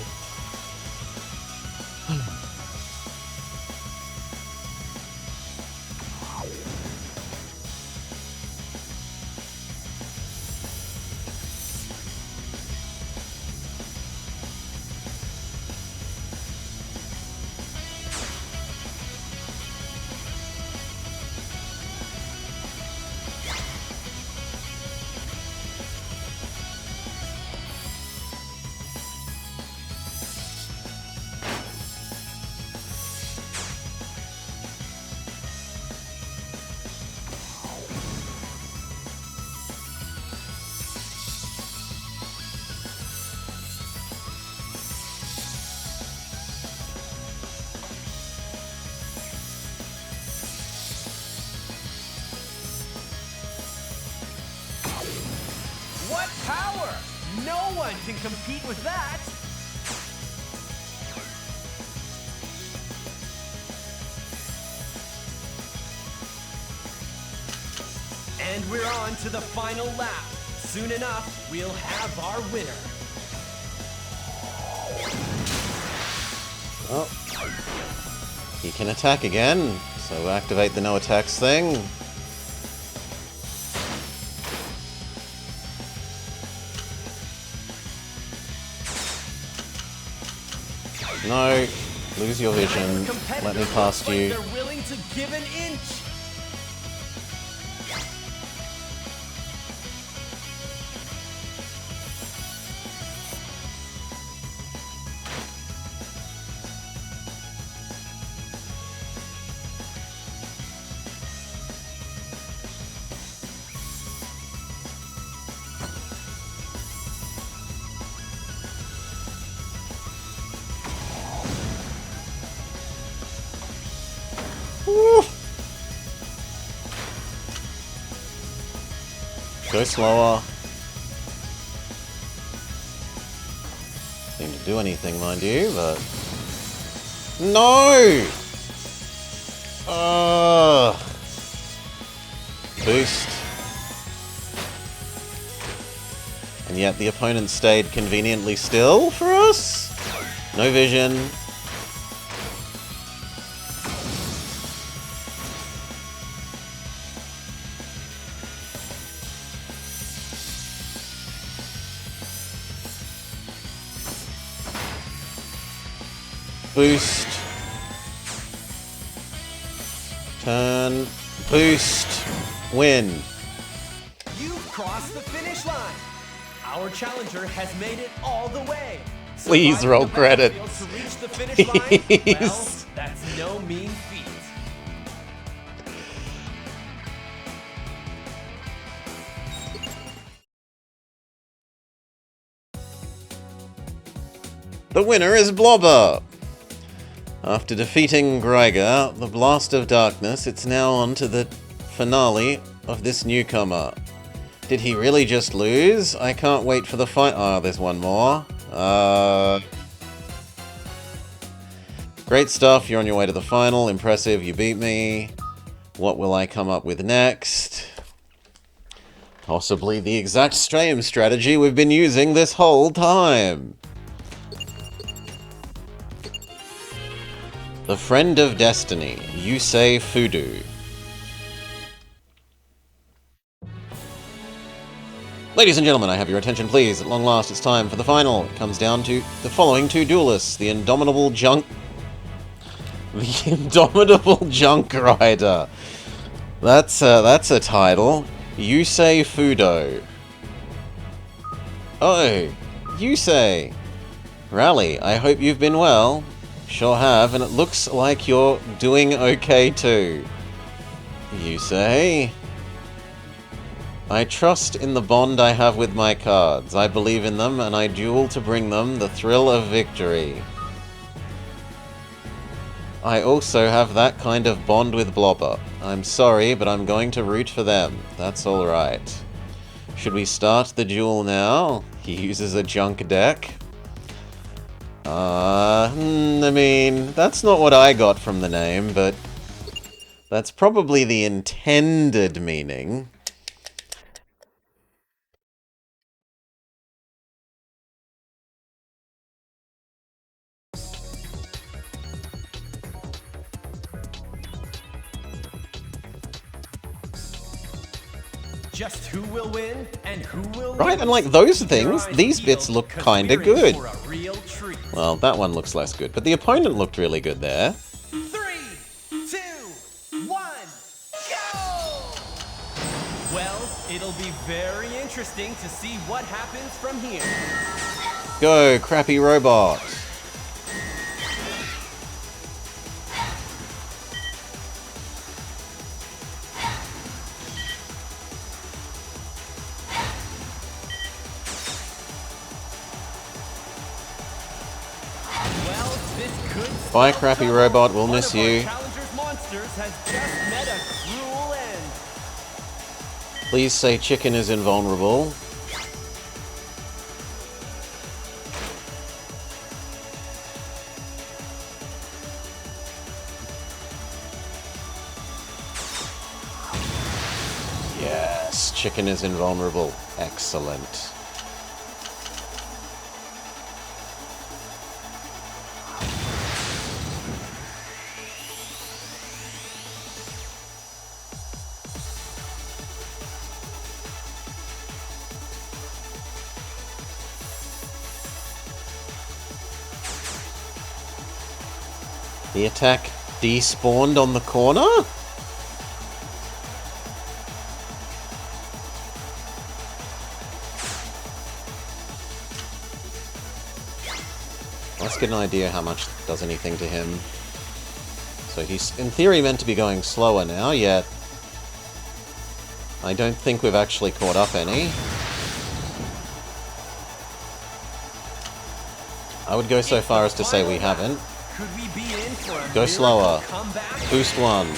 What power! No one can compete with that! And we're on to the final lap. Soon enough, we'll have our winner. Oh. He can attack again, so activate the no attacks thing. No, lose your vision. Let me past you. They're willing to give an inch. Woo. Go slower. Seem to do anything, mind you, but... No! Ugh. Boost. And yet the opponent stayed conveniently still for us? No vision. Boost. Turn. Boost. Win. You've crossed the finish line. Our challenger has made it all the way. Please Surviving roll the credits. battlefield to reach the finish line? Well, Please. that's no mean feat. The winner is Blobber! After defeating Greiger, the Blast of Darkness, it's now on to the finale of this newcomer. Did he really just lose? I can't wait for the fight. Oh, there's one more. Great stuff, you're on your way to the final. Impressive, you beat me. What will I come up with next? Possibly the exact stream strategy we've been using this whole time. The Friend of Destiny, Yusei Fudu. Ladies and gentlemen, I have your attention please. At long last, it's time for the final. It comes down to the following two duelists. The Indomitable Junk Rider. That's a title. Yusei Fudo. Oh, Yusei. Rally, I hope you've been well. Sure have, and it looks like you're doing okay too. Yusei. I trust in the bond I have with my cards. I believe in them, and I duel to bring them the thrill of victory. I also have that kind of bond with Blobber. I'm sorry, but I'm going to root for them. That's alright. Should we start the duel now? He uses a junk deck. I mean, that's not what I got from the name, but that's probably the intended meaning. Just who will win and who will Right, lose. and like those Keep your things, eyes these peeled, bits look 'cause kinda we're in good. for a real treat. Well, that one looks less good, but the opponent looked really good there. 3, 2, 1, go! Well, it'll be very interesting to see what happens from here. Go, crappy robot! Well, this could Bye, spell crappy trouble. robot, we'll One miss of our you. challenger's monsters has just met a cruel end. Please say chicken is invulnerable. Yes, chicken is invulnerable. Excellent. The attack despawned on the corner? Let's get an idea how much does anything to him. So he's, in theory, meant to be going slower now, yet I don't think we've actually caught up any. I would go so far as to say we haven't. Could we be in for a Go slower. miracle comeback? Boost 1.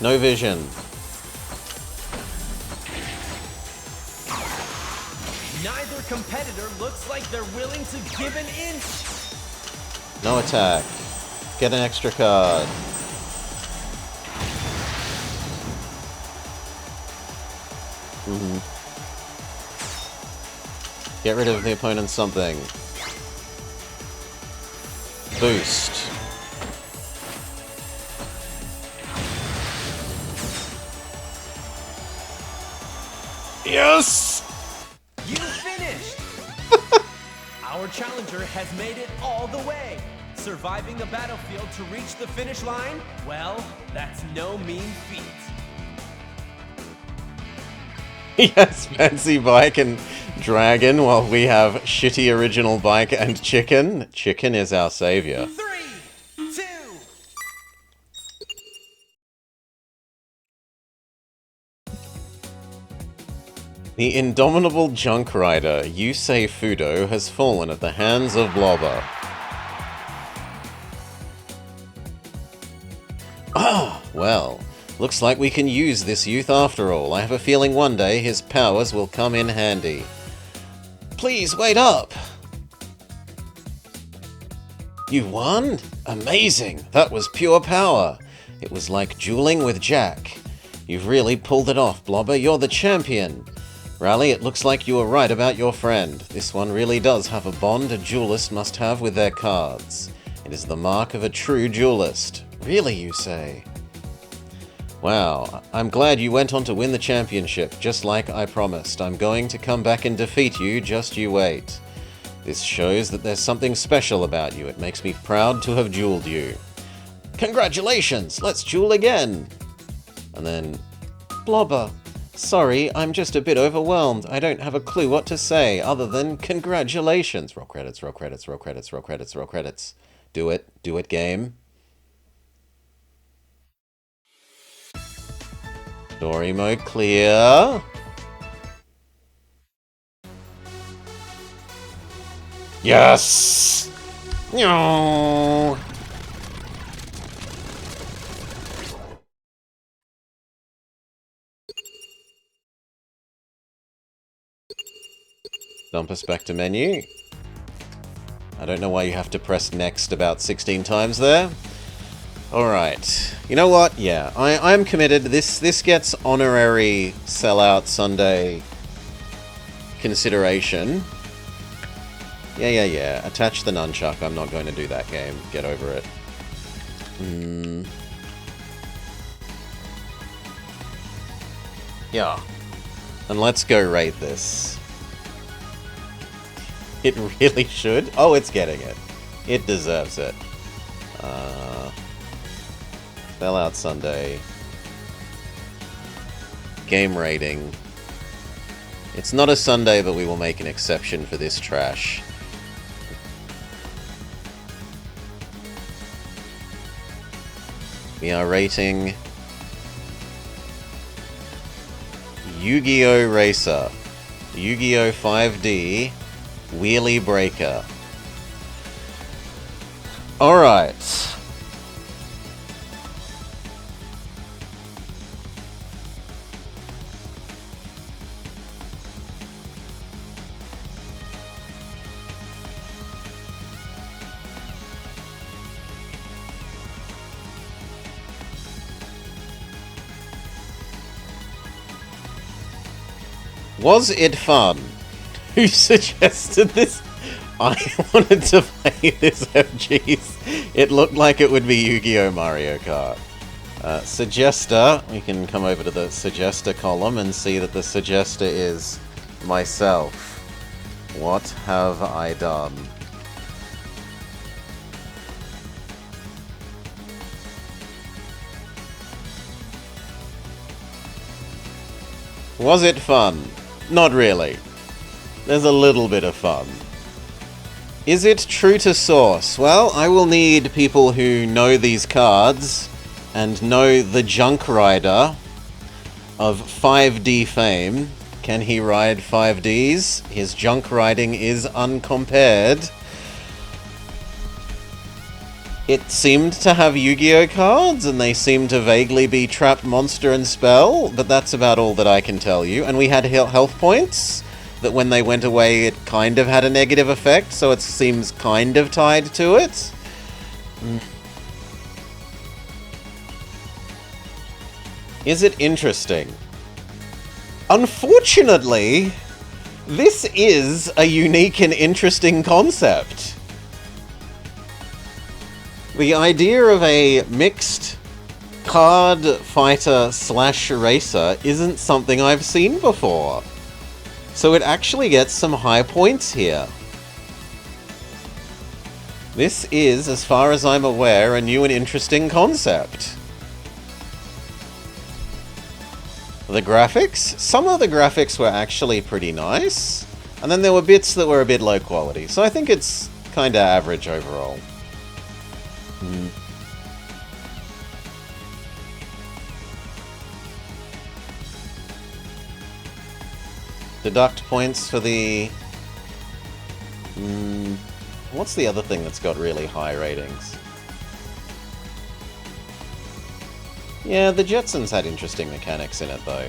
No vision. Neither competitor looks like they're willing to give an inch. No attack. Get an extra card. Get rid of the opponent's something. Boost. Yes! You finished! Our challenger has made it all the way. Surviving the battlefield to reach the finish line? Well, that's no mean feat. He has fancy bike and dragon, while we have shitty original bike and chicken. Chicken is our savior. 3, 2, The indomitable junk rider, Yusei Fudo, has fallen at the hands of Blobber. Ah, well, looks like we can use this youth after all. I have a feeling one day his powers will come in handy. Please wait up! You won? Amazing! That was pure power! It was like dueling with Jack. You've really pulled it off, Blobber. You're the champion! Rally, it looks like you were right about your friend. This one really does have a bond a duelist must have with their cards. It is the mark of a true duelist. Really, you say? Wow, I'm glad you went on to win the championship, just like I promised. I'm going to come back and defeat you, just you wait. This shows that there's something special about you. It makes me proud to have dueled you. Congratulations! Let's duel again! And then... Blobber. Sorry, I'm just a bit overwhelmed. I don't have a clue what to say, other than congratulations. Roll credits, roll credits, roll credits, roll credits, roll credits. Do it, game. Story mode clear. Yes! No. Dump us back to menu. I don't know why you have to press next about 16 times there. Alright. You know what? Yeah, I'm committed. This gets honorary sellout Sunday consideration. Yeah. Attach the nunchuck. I'm not going to do that game. Get over it. Yeah. And let's go rate this. It really should? Oh, it's getting it. It deserves it. Sellout Sunday. Game rating. It's not a Sunday, but we will make an exception for this trash. We are rating Yu-Gi-Oh! Racer, Yu-Gi-Oh! 5D, Wheelie Breaker. Alright. Was it fun? Who suggested this? I wanted to play this FGs. It looked like it would be Yu-Gi-Oh! Mario Kart. Suggester, we can come over to the Suggester column and see that the Suggester is myself. What have I done? Was it fun? Not really. There's a little bit of fun. Is it true to source? Well, I will need people who know these cards and know the Junk Rider of 5D fame. Can he ride 5Ds? His junk riding is uncompared. It seemed to have Yu-Gi-Oh! Cards, and they seemed to vaguely be Trap, Monster, and Spell, but that's about all that I can tell you. And we had health points, that when they went away it kind of had a negative effect, so it seems kind of tied to it. Is it interesting? Unfortunately, this is a unique and interesting concept. The idea of a mixed card fighter / racer isn't something I've seen before. So it actually gets some high points here. This is, as far as I'm aware, a new and interesting concept. The graphics? Some of the graphics were actually pretty nice, and then there were bits that were a bit low quality, so I think it's kinda average overall. Deduct points for the... what's the other thing that's got really high ratings? Yeah, the Jetsons had interesting mechanics in it, though.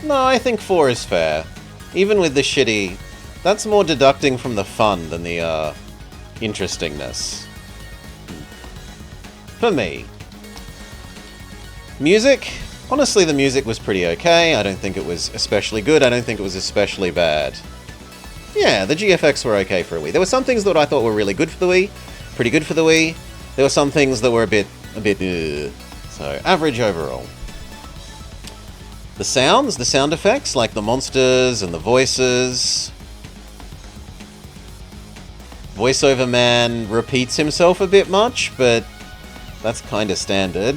No, I think 4 is fair. Even with the shitty... That's more deducting from the fun than the, interestingness. For me. Music? Honestly, the music was pretty okay. I don't think it was especially good. I don't think it was especially bad. Yeah, the GFX were okay for a Wii. There were some things that I thought were really good for the Wii. Pretty good for the Wii. There were some things that were a bit, so average overall. The sounds, the sound effects, like the monsters and the voices. Voiceover man repeats himself a bit much, but that's kind of standard.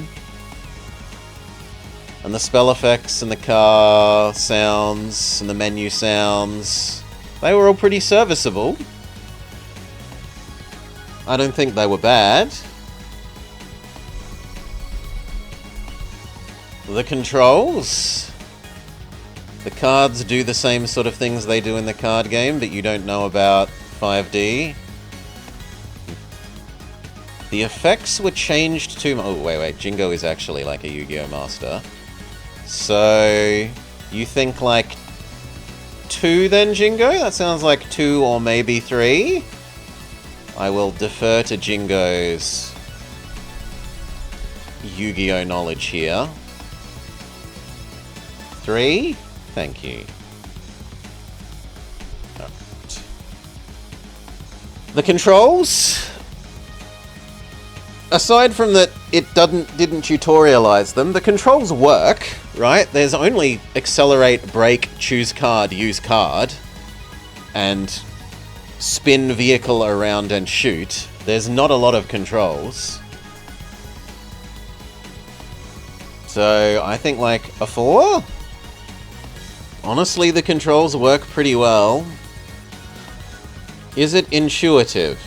And the spell effects and the car sounds and the menu sounds, they were all pretty serviceable. I don't think they were bad. The controls. The cards do the same sort of things they do in the card game that you don't know about 5D. The effects were changed to... Oh, wait. Jingo is actually like a Yu-Gi-Oh! Master. So... You think like 2 then, Jingo? That sounds like 2 or maybe 3. I will defer to Jingo's Yu-Gi-Oh! Knowledge here. 3? Thank you. Alright. The controls... Aside from that it didn't tutorialize them, the controls work, right? There's only accelerate, brake, choose card, use card, and spin vehicle around and shoot. There's not a lot of controls. So I think like a 4? Honestly, the controls work pretty well. Is it intuitive?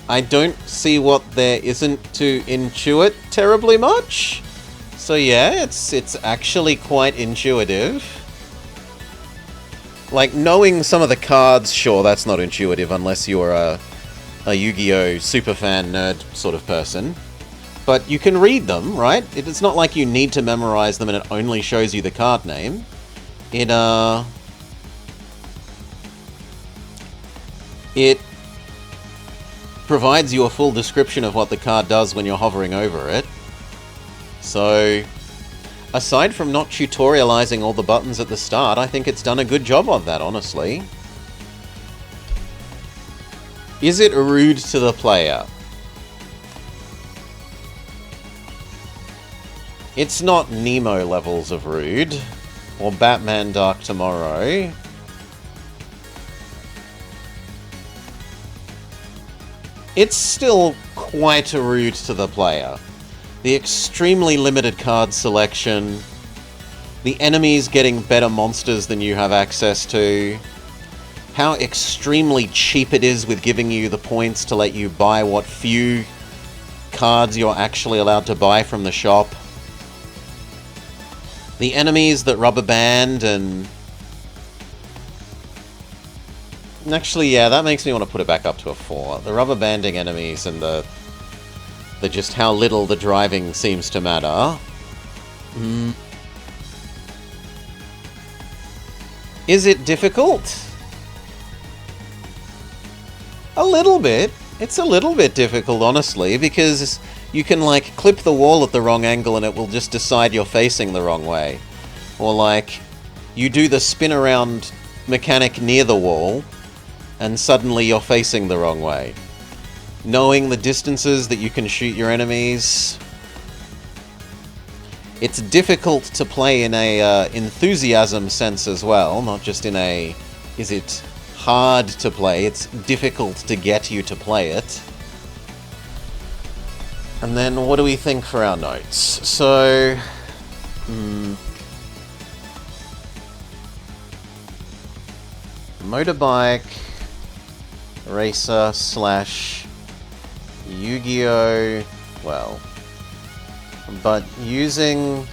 I don't see what there isn't to intuit terribly much. So yeah, it's actually quite intuitive. Like, knowing some of the cards, sure, that's not intuitive unless you're a Yu-Gi-Oh! Superfan nerd sort of person. But you can read them, right? It's not like you need to memorize them and it only shows you the card name. It provides you a full description of what the card does when you're hovering over it. So, aside from not tutorializing all the buttons at the start, I think it's done a good job of that, honestly. Is it rude to the player? It's not Nemo levels of rude, or Batman Dark Tomorrow. It's still quite rude to the player. The extremely limited card selection, the enemies getting better monsters than you have access to, how extremely cheap it is with giving you the points to let you buy what few cards you're actually allowed to buy from the shop, the enemies that rubber band and... Actually, yeah, that makes me want to put it back up to a 4. The rubber banding enemies and the just how little the driving seems to matter. Is it difficult? A little bit. It's a little bit difficult, honestly, because you can, like, clip the wall at the wrong angle and it will just decide you're facing the wrong way. Or, like, you do the spin around mechanic near the wall and suddenly you're facing the wrong way. Knowing the distances that you can shoot your enemies... It's difficult to play in a enthusiasm sense as well, not just in a... Is it hard to play? It's difficult to get you to play it. And then what do we think for our notes? So... Motorbike... Racer / Yu-Gi-Oh! Well... But using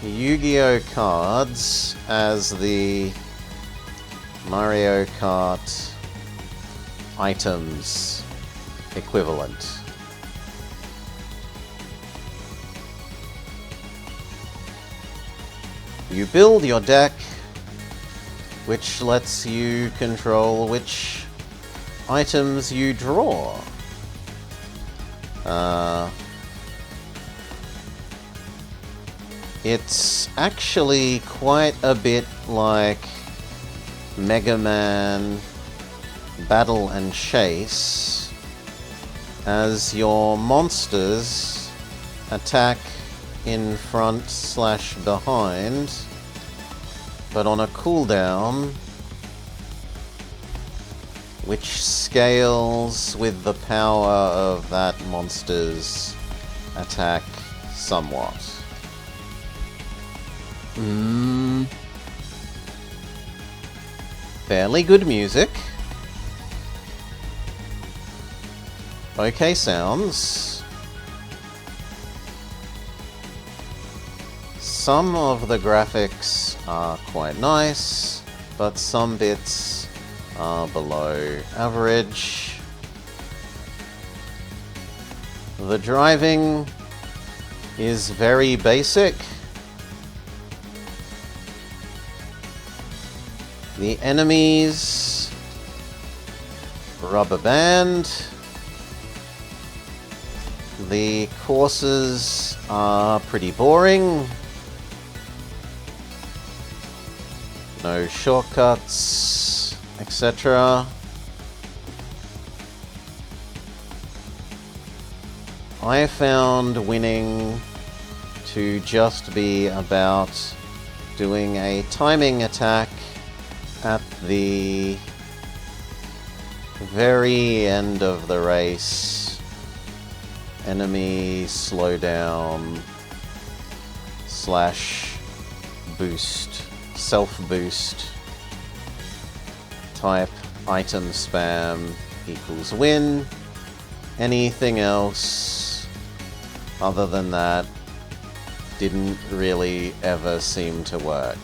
Yu-Gi-Oh! Cards as the Mario Kart items equivalent. You build your deck, which lets you control which items you draw. It's actually quite a bit like Mega Man Battle and Chase, as your monsters attack in front / behind, but on a cooldown which scales with the power of that monster's attack somewhat. Fairly good music. okay sounds. Some of the graphics are quite nice, but some bits are below average. The driving is very basic. The enemies, rubber band. The courses are pretty boring. No shortcuts, etc. I found winning to just be about doing a timing attack at the very end of the race. Enemy slowdown / boost, self-boost, type item spam equals win. Anything else other than that didn't really ever seem to work.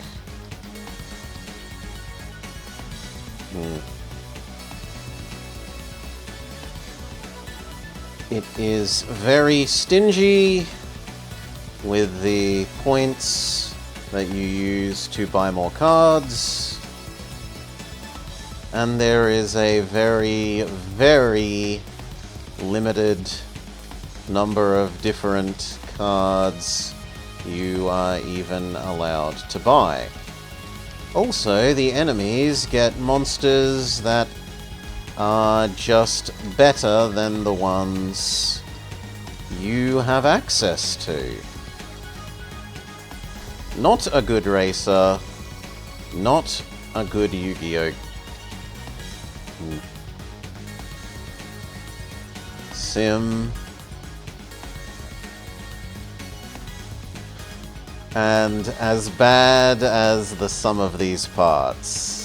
It is very stingy with the points that you use to buy more cards. And there is a very, very limited number of different cards you are even allowed to buy. Also, the enemies get monsters that are just better than the ones you have access to. Not a good racer, not a good Yu-Gi-Oh! Sim. And as bad as the sum of these parts.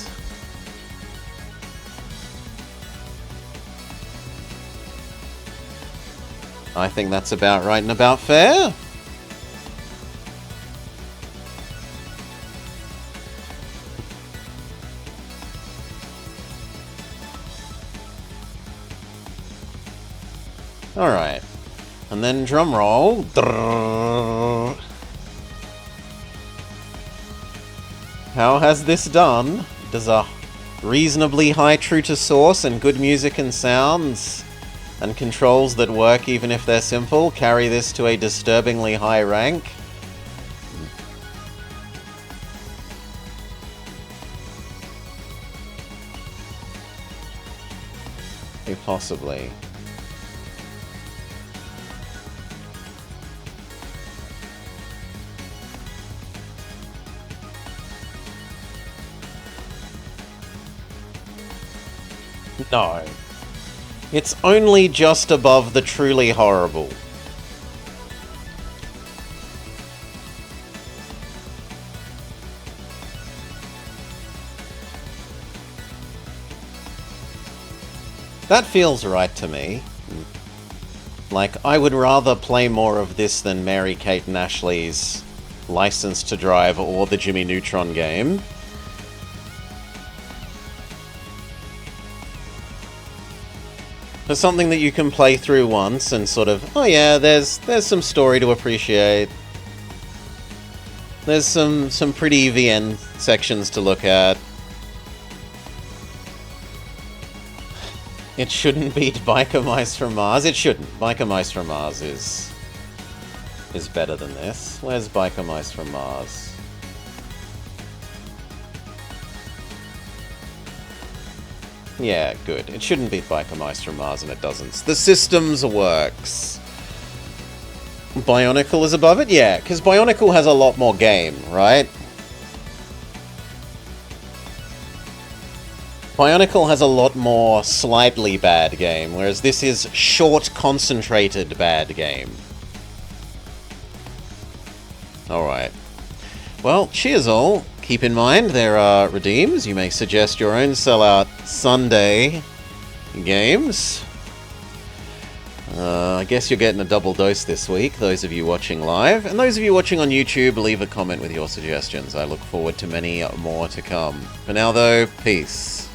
I think that's about right and about fair. Alright. And then drum roll. How has this done? Does a reasonably high true to source and good music and sounds and controls that work even if they're simple carry this to a disturbingly high rank? Possibly. No. It's only just above the truly horrible. That feels right to me. Like, I would rather play more of this than Mary-Kate and Ashley's License to Drive or the Jimmy Neutron game. For something that you can play through once and sort of, oh yeah, there's some story to appreciate. There's some pretty VN sections to look at. It shouldn't beat Biker Mice from Mars. It shouldn't. Biker Mice from Mars is better than this. Where's Biker Mice from Mars? Yeah, good. It shouldn't beat Biker Mice from Mars, and it doesn't. The systems works. Bionicle is above it? Yeah, because Bionicle has a lot more game, right? Bionicle has a lot more slightly bad game, whereas this is short, concentrated bad game. Alright. Well, cheers all. Keep in mind, there are redeems. You may suggest your own sellout Sunday games. I guess you're getting a double dose this week, those of you watching live. And those of you watching on YouTube, leave a comment with your suggestions. I look forward to many more to come. For now, though, peace.